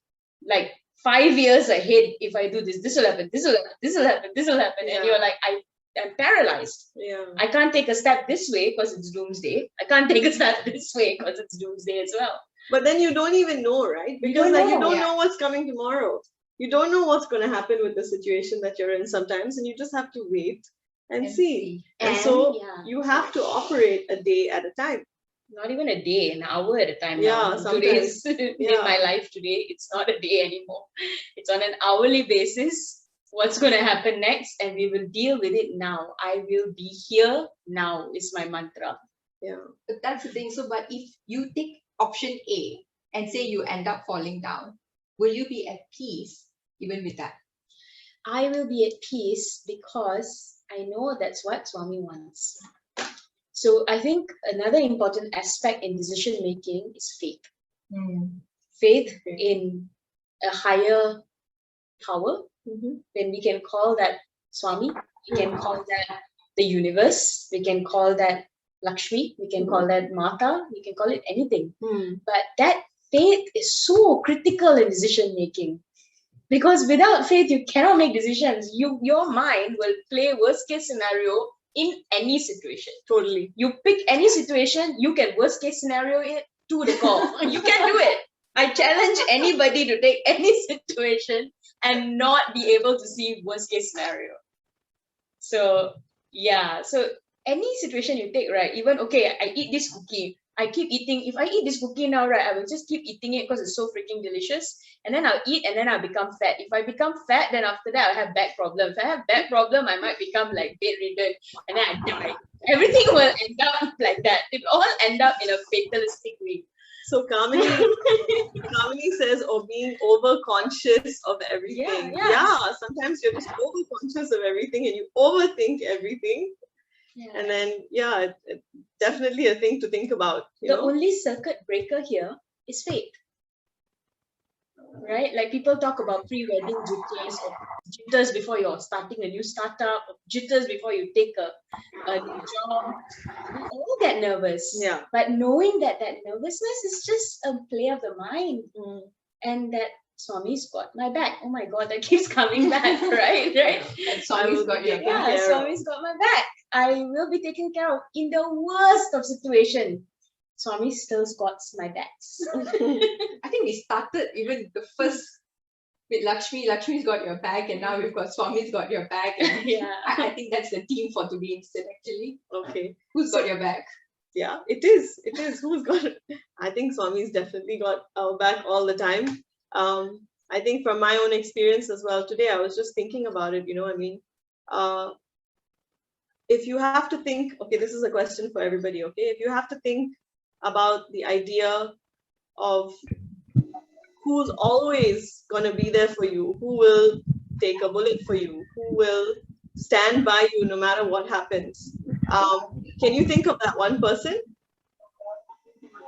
like 5 years ahead. If I do this, this will happen. This will happen. This will happen. This will happen. And you're like, I'm paralyzed. I can't take a step this way because it's doomsday. I can't take a step this way because it's doomsday as well. But then you don't even know, right? Because you don't know what's coming tomorrow. You don't know what's going to happen with the situation that you're in sometimes, and you just have to wait and see. And so you have to operate a day at a time. Not even a day, an hour at a time. Yeah, today's in my life today, it's not a day anymore. It's on an hourly basis. What's going to happen next, and we will deal with it now. I will be here now is my mantra. Yeah, but that's the thing. So, but if you take option A and say you end up falling down, will you be at peace even with that? I will be at peace because I know that's what Swami wants. So I think another important aspect in decision making is faith. Faith in a higher power. Then we can call that Swami, we can call that the universe, we can call that Lakshmi, we can call that Mata, we can call it anything. But that faith is so critical in decision making, because without faith you cannot make decisions. Your mind will play worst case scenario in any situation. Totally. You pick any situation, you can worst case scenario it to the core. You can do it. I challenge anybody to take any situation and not be able to see worst case scenario. So so any situation you take, right? Even I eat this cookie. I keep eating. If I eat this cookie now, right, I will just keep eating it because it's so freaking delicious. And then I'll eat and then I'll become fat. If I become fat, then after that I'll have back problem. If I have back problem, I might become like bedridden and then I die. Everything will end up like that. It all end up in a fatalistic way. So Kamini says, being over-conscious of everything. Sometimes you're just over-conscious of everything and you overthink everything. And then, it's definitely a thing to think about. The only circuit breaker here is faith. right? Like people talk about pre-wedding jitters, or jitters before you're starting a new startup, or jitters before you take a new job. We all get nervous. Yeah. But knowing that that nervousness is just a play of the mind, and that Swami's got my back. Oh my God, that keeps coming back, right? Right? And Swami's got your back. Yeah, Swami's got my back. I will be taken care of in the worst of situation. Swami still got my backs. I think we started even the first with Lakshmi. Lakshmi's got your back, and now we've got Swami's got your back. And Yeah. I think that's the theme for today instead, actually. Okay. Who's got your back? Yeah, it is. It is. Who's got it? I think Swami's definitely got our back all the time. I think from my own experience as well, today I was just thinking about it, I mean, if you have to think, okay, this is a question for everybody, okay? If you have to think about the idea of who's always going to be there for you, who will take a bullet for you, who will stand by you no matter what happens. Can you think of that one person?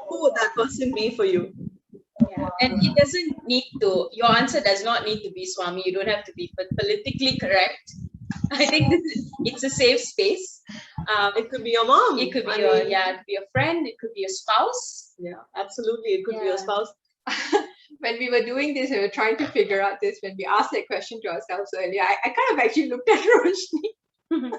Who would that person be for you? Yeah. And it doesn't need to, your answer does not need to be Swami. You don't have to be politically correct. I think it's a safe space. It could be your mom. It could be it could be a friend. It could be a spouse. Yeah, absolutely. It could be your spouse. When we were doing this, we were trying to figure out this. When we asked that question to ourselves earlier, I kind of actually looked at Roshini.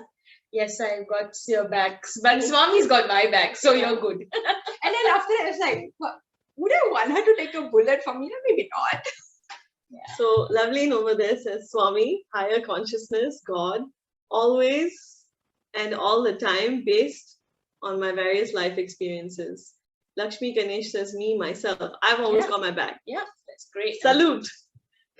Yes, I've got your backs, but Swami's got my back, so you're good. And then after that, I was like, what? Would I want her to take a bullet for me? No, maybe not. Yeah. So Loveleen over there says, Swami, higher consciousness, God, always and all the time based on my various life experiences. Lakshmi Ganesh says, me, myself. I've always got my back. Yeah, that's great. Salute.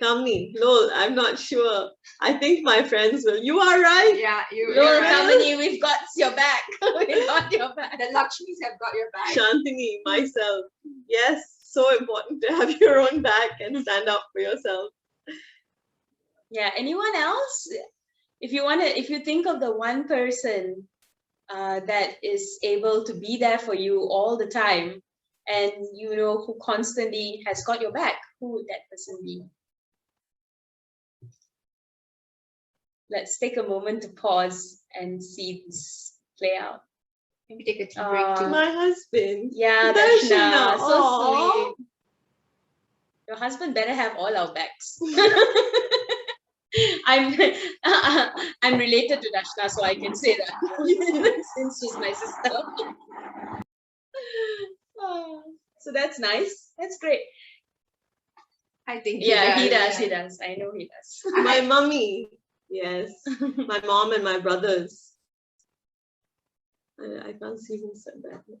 Kamini, lol, I'm not sure. I think my friends will. You are right. Yeah, Lol, right. Kamini, we've got your back. We've got your back. The Lakshmis have got your back. Shantini, myself. Yes, so important to have your own back and stand up for yourself. Yeah, anyone else? If you think of the one person that is able to be there for you all the time, and who constantly has got your back, who would that person be? Let's take a moment to pause and see this play out. Maybe take a tea break too. My husband. Yeah, Darshana. Darshana, so sweet. Your husband better have all our backs. I'm related to Darshana, so I can say that since she's my sister. So that's nice. That's great. I think He does. I know he does. My mummy. Yes. My mom and my brothers. I can't see who said that. Okay.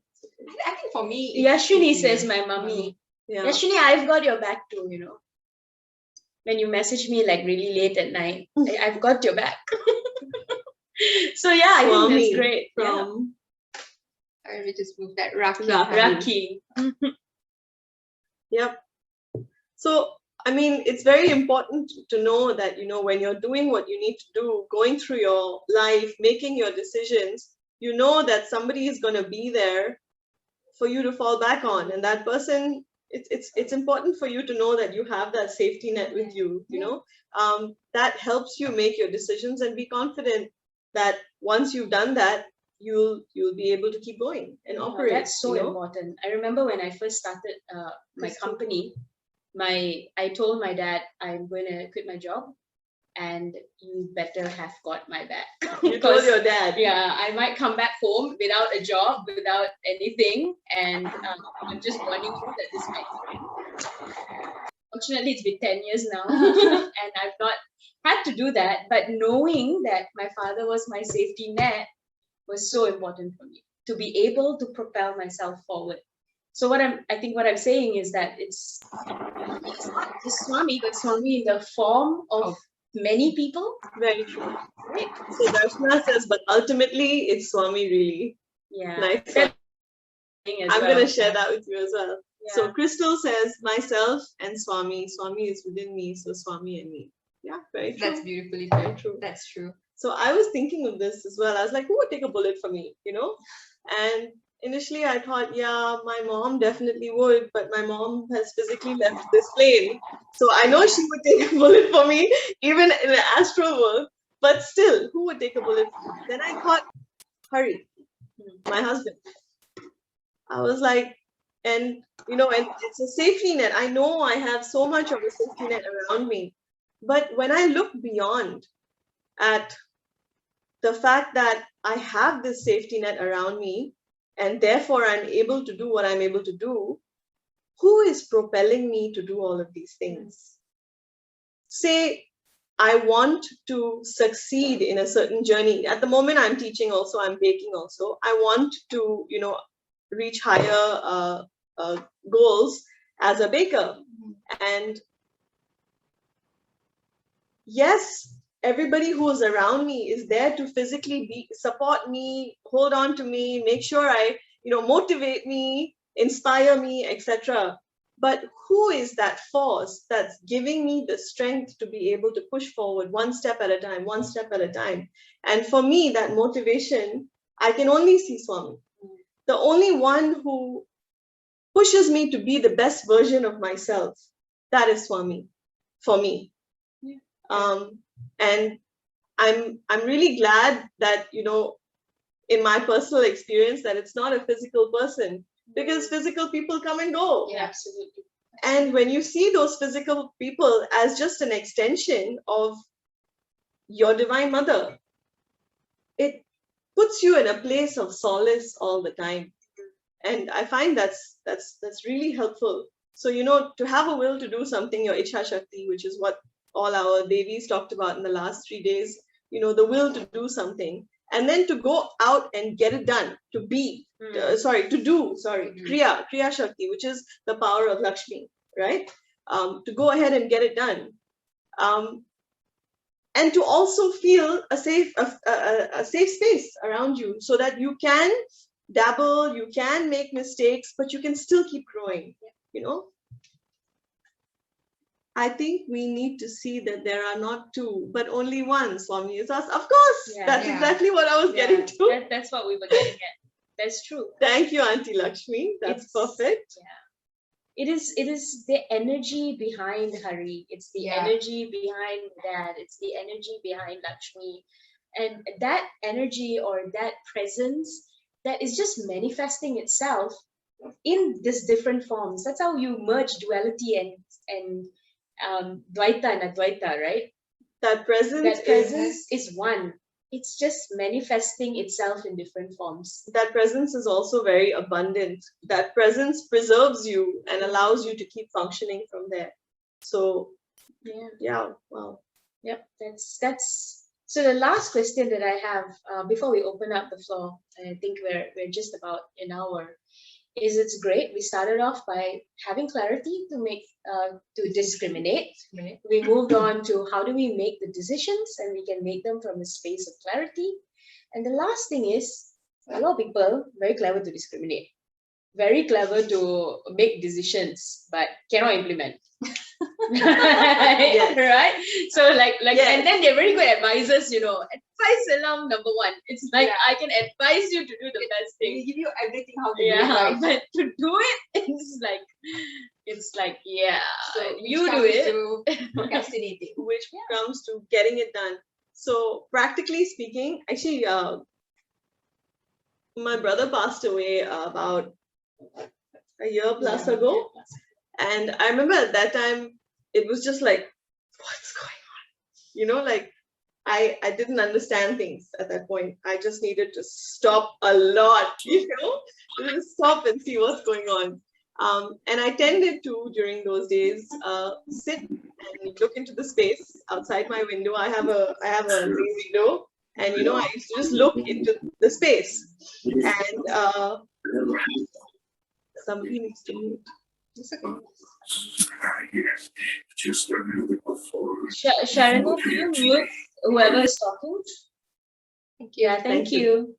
I think for me, Yashwini says my mummy. Yeah. Yashwini, I've got your back too, When you message me like really late at night, I've got your back. So yeah, I think that's great. From let me just move that Raki. Raki. Yep. So I mean, it's very important to know that, when you're doing what you need to do, going through your life, making your decisions, that somebody is going to be there for you to fall back on. And that person, it's important for you to know that you have that safety net with you, that helps you make your decisions and be confident that once you've done that, you'll be able to keep going and operate. That's so important. I remember when I first started my company, I told my dad, I'm going to quit my job and you better have got my back. You told your dad? Yeah, I might come back home without a job, without anything, and I'm just warning you that this might happen. Fortunately, it's been 10 years now and I've not had to do that, but knowing that my father was my safety net was so important for me to be able to propel myself forward. So I think what I'm saying is that it's not just Swami, but Swami in the form of many people. Very true. Right. So Darshana says, but ultimately it's Swami really. Yeah. Nice. I'm going to share that with you as well. Yeah. So Crystal says, myself and Swami. Swami is within me, so Swami and me. Yeah, very true. That's beautifully very true. That's true. So I was thinking of this as well. I was like, who would take a bullet for me, And initially I thought, yeah, my mom definitely would, but my mom has physically left this plane. So I know she would take a bullet for me, even in the astral world. But still, who would take a bullet for me? Then I thought, Hari, my husband. I was like, and and it's a safety net. I know I have so much of a safety net around me. But when I look beyond at the fact that I have this safety net around me, and therefore I'm able to do what I'm able to do, who is propelling me to do all of these things? Say, I want to succeed in a certain journey. At the moment, I'm teaching also, I'm baking also. I want to, reach higher goals as a baker. And yes, everybody who is around me is there to physically support me, hold on to me, make sure I, motivate me, inspire me, etc. But who is that force that's giving me the strength to be able to push forward one step at a time, one step at a time? And for me, that motivation, I can only see Swami. The only one who pushes me to be the best version of myself, that is Swami, for me. And I'm really glad that, in my personal experience, that it's not a physical person, because physical people come and go. Yeah, absolutely. And when you see those physical people as just an extension of your divine mother, it puts you in a place of solace all the time. And I find that's really helpful. So, to have a will to do something, your Ichha Shakti, which is what all our Devis talked about in the last 3 days, the will to do something, and then to go out and get it done, to be, Kriya Shakti, which is the power of Lakshmi, right? To go ahead and get it done. And to also feel a safe space around you, so that you can dabble, you can make mistakes, but you can still keep growing, I think we need to see that there are not two, but only one. Swami is us. Of course, that's exactly what I was getting to. That's what we were getting at. That's true. Thank you, Auntie Lakshmi. That's perfect. Yeah. It is the energy behind Hari. It's the energy behind Dad. It's the energy behind Lakshmi. And that energy or that presence that is just manifesting itself in these different forms. That's how you merge duality and Dvaita and Advaita, right? That presence is one. It's just manifesting itself in different forms. That presence is also very abundant. That presence preserves you and allows you to keep functioning from there. So, wow. Yep, that's. So the last question that I have before we open up the floor, and I think we're just about an hour, is it's great. We started off by having clarity to discriminate. We moved on to how do we make the decisions, and we can make them from a space of clarity. And the last thing is, a lot of people very clever to discriminate, very clever to make decisions, but cannot implement. Right? So and then they're very good advisors, advice alarm number one. It's like I can advise you to do the best thing. They give you everything how to do it, right? But to do it, it's like so you do it. To procrastinating, which comes to getting it done. So practically speaking, actually, my brother passed away about a year plus ago. And I remember at that time, it was just like, what's going on? I didn't understand things at that point. I just needed to stop a lot, just stop and see what's going on. And I tended to, during those days, sit and look into the space outside my window. I have a window, and I used to just look into the space. And somebody needs to mute. It's okay. Sharana, can you mute whoever is talking? Thank you. Yeah, thank you.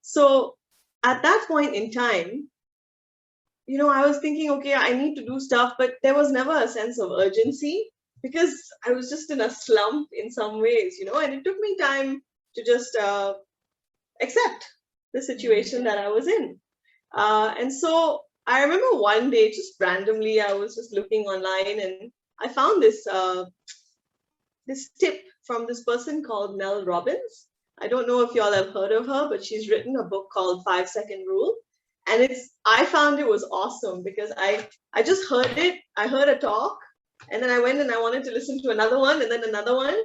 So at that point in time, I was thinking, okay, I need to do stuff, but there was never a sense of urgency because I was just in a slump in some ways, and it took me time to just accept the situation that I was in. And so I remember one day, just randomly, I was just looking online and I found this tip from this person called Mel Robbins. I don't know if y'all have heard of her, but she's written a book called 5 Second Rule. And I found it was awesome because I just heard it. I heard a talk, and then I went and I wanted to listen to another one and then another one.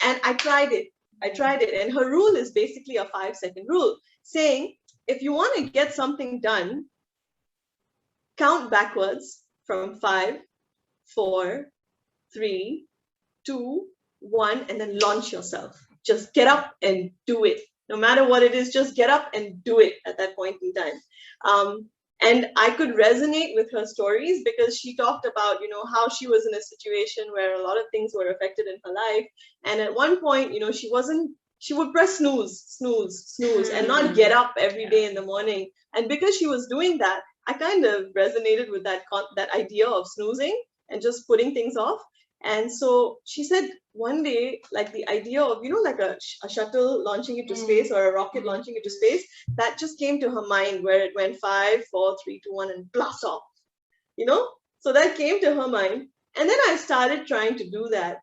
And I tried it. And her rule is basically a 5 second rule, saying if you want to get something done, count backwards from 5, 4, 3, 2, 1, and then launch yourself. Just get up and do it. No matter what it is, just get up and do it at that point in time. And I could resonate with her stories because she talked about, how she was in a situation where a lot of things were affected in her life. And at one point, she would press snooze, and not get up every day in the morning. And because she was doing that, I kind of resonated with that idea of snoozing and just putting things off. And so she said one day, like the idea of, like a shuttle launching into space or a rocket launching into space, that just came to her mind where it went 5, 4, 3, 2, 1 and blast off, So that came to her mind. And then I started trying to do that.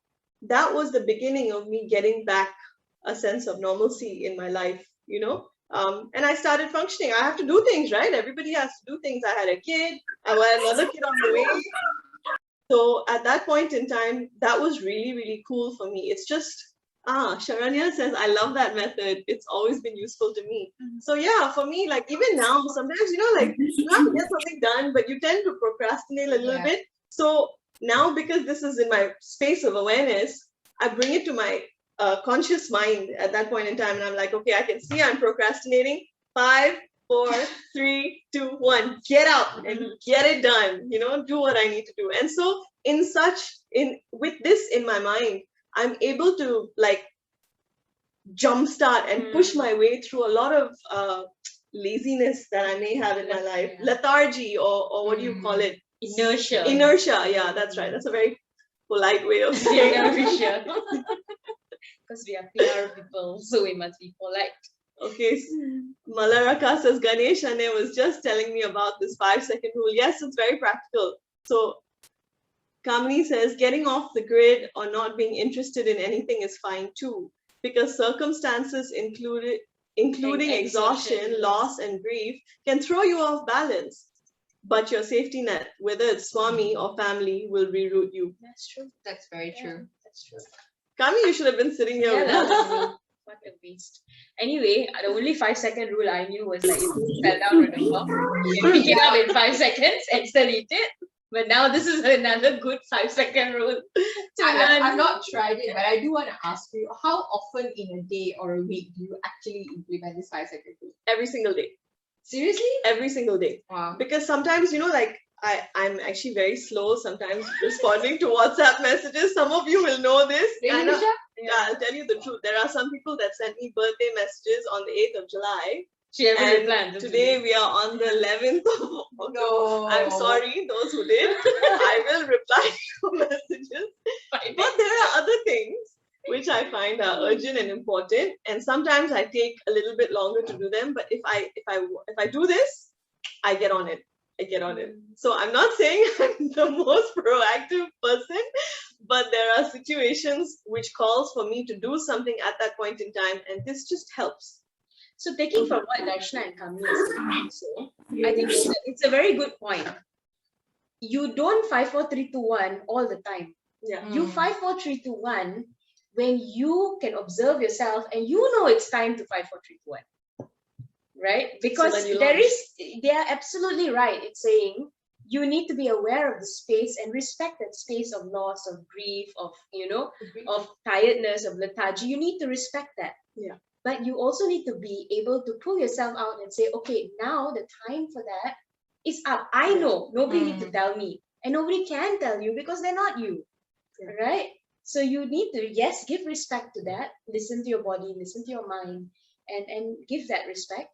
That was the beginning of me getting back a sense of normalcy in my life, and I started functioning. I have to do things, right? Everybody has to do things. I had a kid. I had another kid on the way. So at that point in time, that was really, really cool for me. It's just, Sharanya says, I love that method. It's always been useful to me. So yeah, for me, like even now, sometimes, you have to get something done, but you tend to procrastinate a little bit. So now, because this is in my space of awareness, I bring it to my conscious mind at that point in time. And I'm like, okay, I can see I'm procrastinating. 5, 4, 3, 2, 1, get up and get it done, do what I need to do. And so with this in my mind, I'm able to jumpstart and push my way through a lot of laziness that I may have in my life, lethargy or what do you call it? Inertia. Yeah, that's right. That's a very polite way of saying inertia. Because we are PR people, so we must be polite. Okay, Malaraka says, Ganesh Ane was just telling me about this 5 second rule. Yes, it's very practical. So Kamini says, getting off the grid or not being interested in anything is fine too, because circumstances including exhaustion, loss, and grief can throw you off balance. But your safety net, whether it's Swami or family, will reroute you. That's true. That's very true. That's true. Kami, you should have been sitting here with us. What a waste. Anyway, the only 5 second rule I knew was if you fell down on the floor, you pick it up in 5 seconds and still eat it. But now this is another good 5 second rule to learn. I've not tried it, but I do want to ask you, how often in a day or a week do you actually implement this 5 second rule? Every single day. Seriously? Every single day. Wow. Because sometimes, I'm actually very slow sometimes responding to WhatsApp messages. Some of you will know this. Really, Usha? Yeah, I'll tell you the truth. There are some people that sent me birthday messages on the 8th of July. She hasn't planned. Today we are on the 11th of October. No. I'm sorry, those who did. I will reply to messages. But there are other things which I find are urgent and important. And sometimes I take a little bit longer to do them. But if I do this, I get on it. So I'm not saying I'm the most proactive person, but there are situations which calls for me to do something at that point in time, and this just helps. So taking from what Darshana and Kamini are saying, I think it's a very good point. You don't 5, 4, 3, 2, 1 all the time. Yeah. You 5, 4, 3, 2, 1 when you can observe yourself and you know it's time to 5, 4, 3, 2, 1. Right? Because they are absolutely right. It's saying you need to be aware of the space and respect that space of loss, of grief, of, of tiredness, of lethargy. You need to respect that. Yeah. But you also need to be able to pull yourself out and say, okay, now the time for that is up. I know nobody need to tell me, and nobody can tell you because they're not you. Yeah. Right? So you need to, yes, give respect to that. Listen to your body, listen to your mind, and give that respect.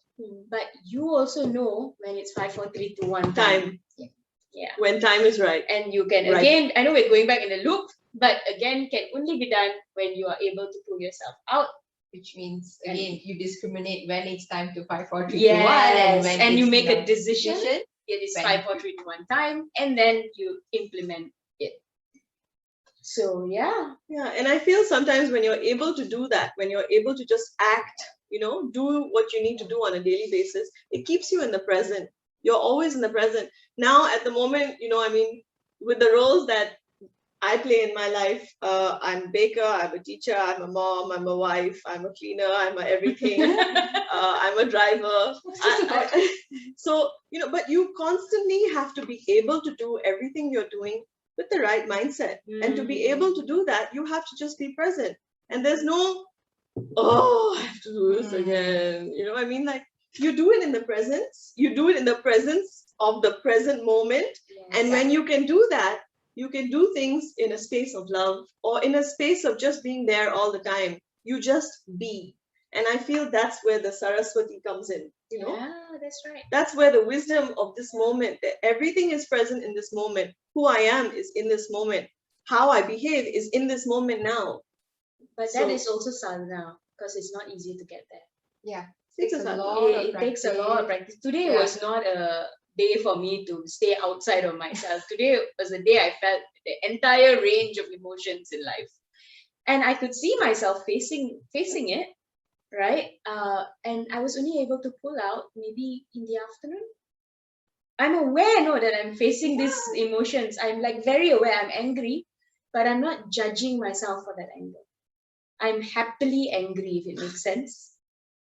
But you also know when it's 5, 4, 3, 2, 1 time. Yeah. When time is right. And you can again, I know we're going back in a loop, but again, can only be done when you are able to pull yourself out. which means again you discriminate when it's time to 5, 4, 3, 2, 1, Yes, when and you it's make a not. decision. It is when- 5, 4, 3, 2, 1 time, and then you implement it. So yeah. Yeah, and I feel sometimes when you're able to do that, when you're able to just act, do what you need to do on a daily basis, it keeps you in the present. You're always in the present. Now, at the moment, with the roles that I play in my life, I'm a baker, I'm a teacher, I'm a mom, I'm a wife, I'm a cleaner, I'm a everything, I'm a driver. So, but you constantly have to be able to do everything you're doing with the right mindset. And to be able to do that, you have to just be present. And there's no, I have to do this again. Like you do it in the presence, you do it in the presence of the present moment. Yes. And when you can do that, you can do things in a space of love or in a space of just being there all the time. You just be. And I feel that's where the Saraswati comes in, Yeah, that's right. That's where the wisdom of this moment, that everything is present in this moment. Who I am is in this moment. How I behave is in this moment now. But that is also sadhana, because it's not easy to get there. Yeah. It's Takes a a lot of It takes a lot of practice. Today Yeah. was not a day for me to stay outside of myself. Today was the day I felt the entire range of emotions in life. And I could see myself facing it, right? And I was only able to pull out maybe in the afternoon. I'm aware, that I'm facing these emotions. I'm like very aware. I'm angry, but I'm not judging myself for that anger. I'm happily angry, if it makes sense.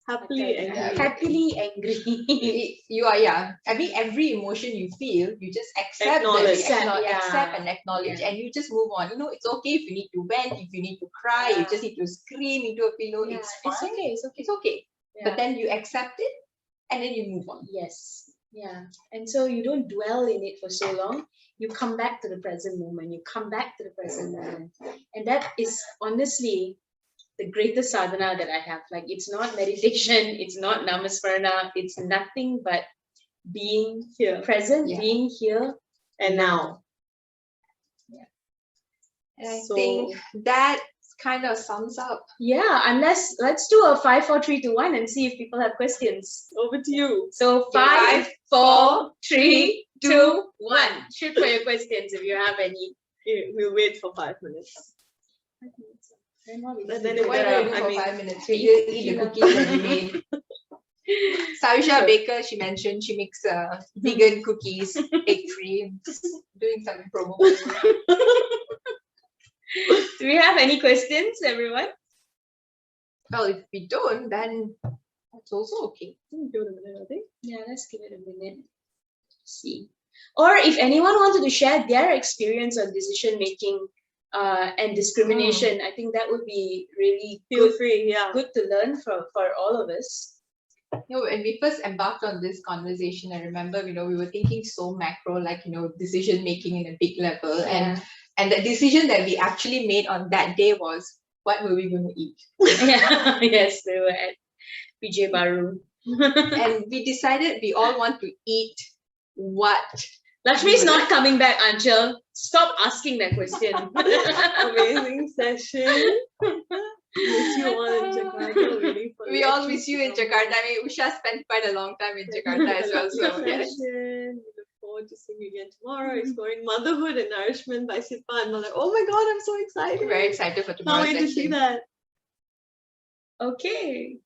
happily I'm angry. happily angry. You are, yeah. I mean, every emotion you feel, you just accept, Acknowledge. accept and acknowledge, Yeah. and you just move on. It's okay if you need to vent, if you need to cry, you Yeah. just need to scream into a pillow. Yeah, It's fine. okay. It's okay. It's okay. Yeah. But then you accept it, and then you move on. Yes. Yeah. And so you don't dwell in it for so long. You come back to the present moment. You come back to the present moment. And that is honestly the greatest sadhana that I have. Like, it's not meditation, it's not namasmarana, it's nothing but being Here present, Yeah. being here and now. And I So- think that kind of sums up. Yeah, let's do a 5, 4, 3, 2, 1 and see if people have questions. Over to you. So 5, 4, 3, 2, 1. Shoot for your questions if you have any. We'll wait for 5 minutes. But then it What better, are we going to do I for mean, 5 minutes? We just eat the cookies that we made. Sai Usha, baker, she mentioned she makes vegan cookies, egg-free. Doing some promo. Do we have any questions, everyone? Well, if we don't, then that's also okay. give it a minute, I think. Yeah, let's give it a minute. See. Or if anyone wanted to share their experience on decision making and discrimination, I think that would be really Feel free, yeah. good to learn for all of us. When we first embarked on this conversation, I remember, we were thinking so macro, like, decision making in a big level. And the decision that we actually made on that day was, what were we going to eat? Yeah. Yes, they were at PJ Baru. And we decided we all want to eat what? Lakshmi's not coming back, Anchal. Stop asking that question. Amazing session. Miss you all in Jakarta, waiting for We all Lakshmi miss you to in come Jakarta. back. I mean, Usha spent quite a long time in Jakarta as well. So, Session. yes. We look forward to seeing you again tomorrow. Exploring motherhood and nourishment by Sipa. And I'm like, oh my god, I'm so excited. Very excited for Can't tomorrow's wait to see session. that. Okay.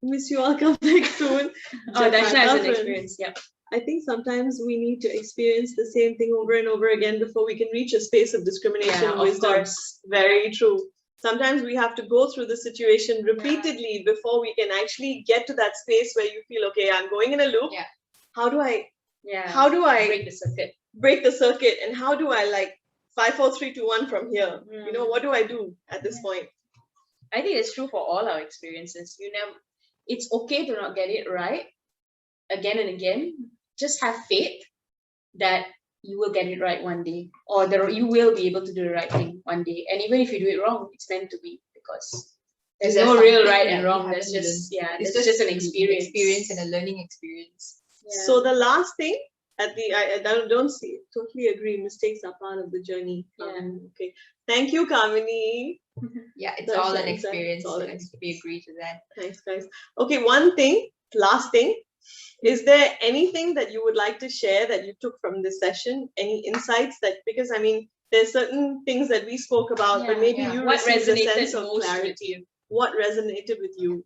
Miss you all. Come back soon. Oh, Darshana has an Jakarta experience. Yeah. I think sometimes we need to experience the same thing over and over again before we can reach a space of discrimination Yeah, and of wisdom. course. Very true. Sometimes we have to go through the situation repeatedly before we can actually get to that space where you feel, okay, I'm going in a loop. Yeah. How do I Yeah. break the circuit? And how do I 5, 4, 3, 2, 1 from here? What do I do at this point? I think it's true for all our experiences. It's okay to not get it right again and again. Just have faith that you will get it right one day, or you will be able to do the right thing one day. And even if you do it wrong, it's meant to be, because there's no real right and wrong. There's just it's just an experience. Experience and a learning experience. Yeah. So the last thing I don't see, totally agree. Mistakes are part of the journey. Yeah. Okay. Thank you, Kamini. Yeah, it's That's all the an insight. experience. It's all an And we agree to that. Thanks, guys. Okay, one thing, last thing. Is there anything that you would like to share that you took from this session? Any insights that, because I mean, there's certain things that we spoke about, but maybe you What received a resonated sense of most with clarity. you? What resonated with you?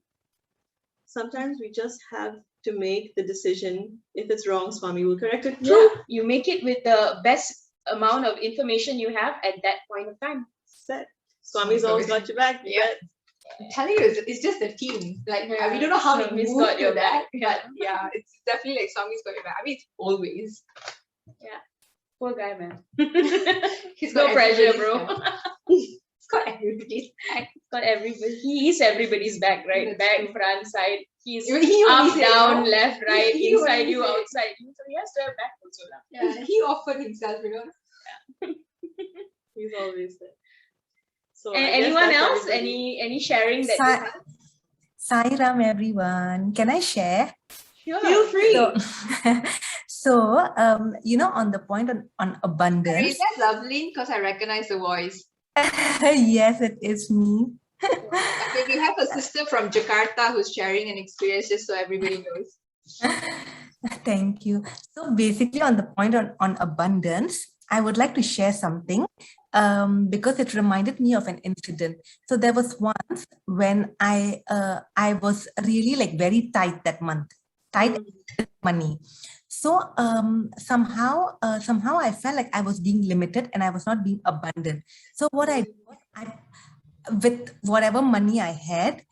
Sometimes we just have to make the decision. If it's wrong, Swami will correct it. Yeah, you make it with the best amount of information you have at that point of time. Set. Swami's always got your back. You Yeah. bet. I'm telling you, it's just a team. Like Yeah, we don't know how we Swami's moved got to your that, back. but yeah, it's definitely like Swami's got your back. I mean, it's always. Poor guy, man. He's No got pressure, everybody's bro. back. He's got everybody's back. Got everybody. He is everybody's back, right? That's back, true. front, side. He's Even he only up, said, down, no. left, right, He inside only you, said- outside you. So he has to have back also. Lah. Yeah, he offered himself, you know. He's always there. So And I guess anyone that's else? everybody. Any sharing that you Sai, have? Sai Ram, everyone. Can I share? Sure. Feel free. You know, on the point on abundance. Is that lovely? Because I recognize the voice. Yes, it is me. Okay, we have a sister from Jakarta who's sharing an experience, just so everybody knows. Thank you. So basically, on the point on abundance, I would like to share something because it reminded me of an incident. So there was once when I was really like very tight that month, tight money. So somehow I felt like I was being limited and I was not being abundant. So what I with whatever money I had,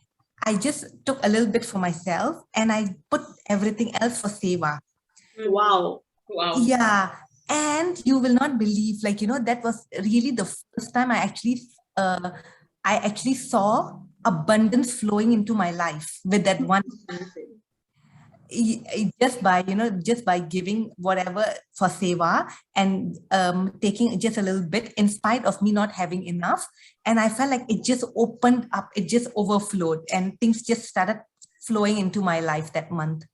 I just took a little bit for myself and I put everything else for seva. Wow. Wow. Yeah. And you will not believe, like, you know, that was really the first time I actually saw abundance flowing into my life with that one. Just by giving whatever for seva and taking just a little bit in spite of me not having enough. And I felt like it just opened up, it just overflowed and things just started flowing into my life that month.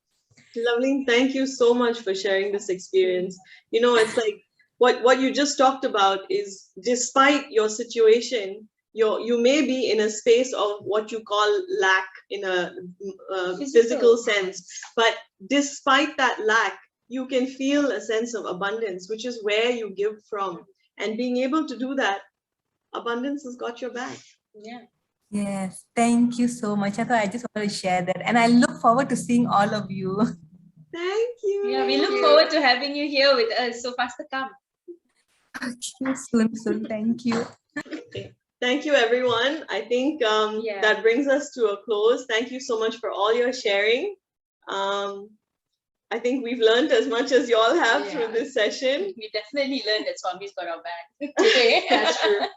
Lovely. Thank you so much for sharing this experience. You know, it's like what you just talked about is, despite your situation, you may be in a space of what you call lack in a physical sense, but despite that lack, you can feel a sense of abundance, which is where you give from. And being able to do that, abundance has got your back. Yeah. Yes, thank you so much. I thought I just wanted to share that, and I look forward to seeing all of you. Thank you. Yeah, we look forward to having you here with us. So faster come. Okay, soon. Thank you. Okay. Thank you, everyone. I think that brings us to a close. Thank you so much for all your sharing. I think we've learned as much as you all have through this session. We definitely learned that Swami's got our back today. That's true.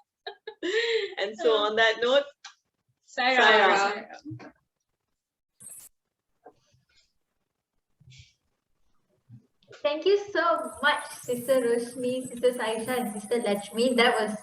And so on that note, Sai Sai Ram. Ram. Thank you so much, Sister Roshini, Sister Saiusha, and Sister Letchumi. That was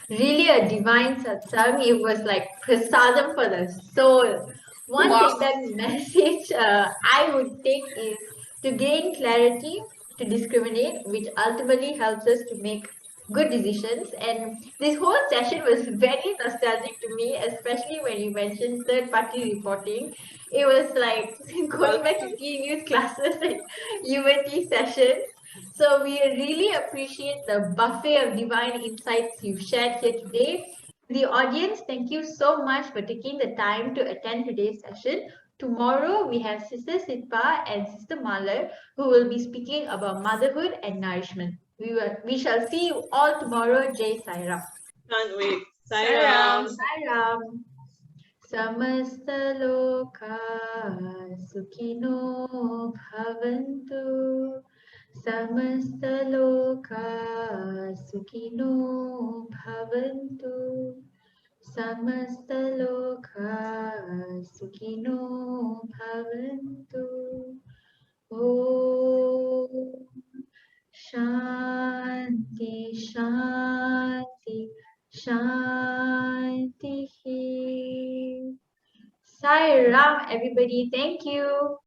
really a divine satsang. It was like prasadam for the soul. One take-back message I would take is to gain clarity, to discriminate, which ultimately helps us to make good decisions. And this whole session was very nostalgic to me, especially when you mentioned third-party reporting. It was like going back to TNU's classes and UNT sessions. So we really appreciate the buffet of divine insights you've shared here today. The audience, thank you so much for taking the time to attend today's session. Tomorrow we have Sister Sitpa and Sister Malar who will be speaking about motherhood and nourishment. We shall see you all tomorrow. Jai Sai Ram. Can't wait. Sai Sai Ram. Ram. Sai Ram. Samastaloka Sukhino Bhavantu. Samastaloka Sukhino Bhavantu. Samastaloka Sukhino Bhavantu. Om Shanti Shanti Shanti. Sai Ram, everybody. Thank you.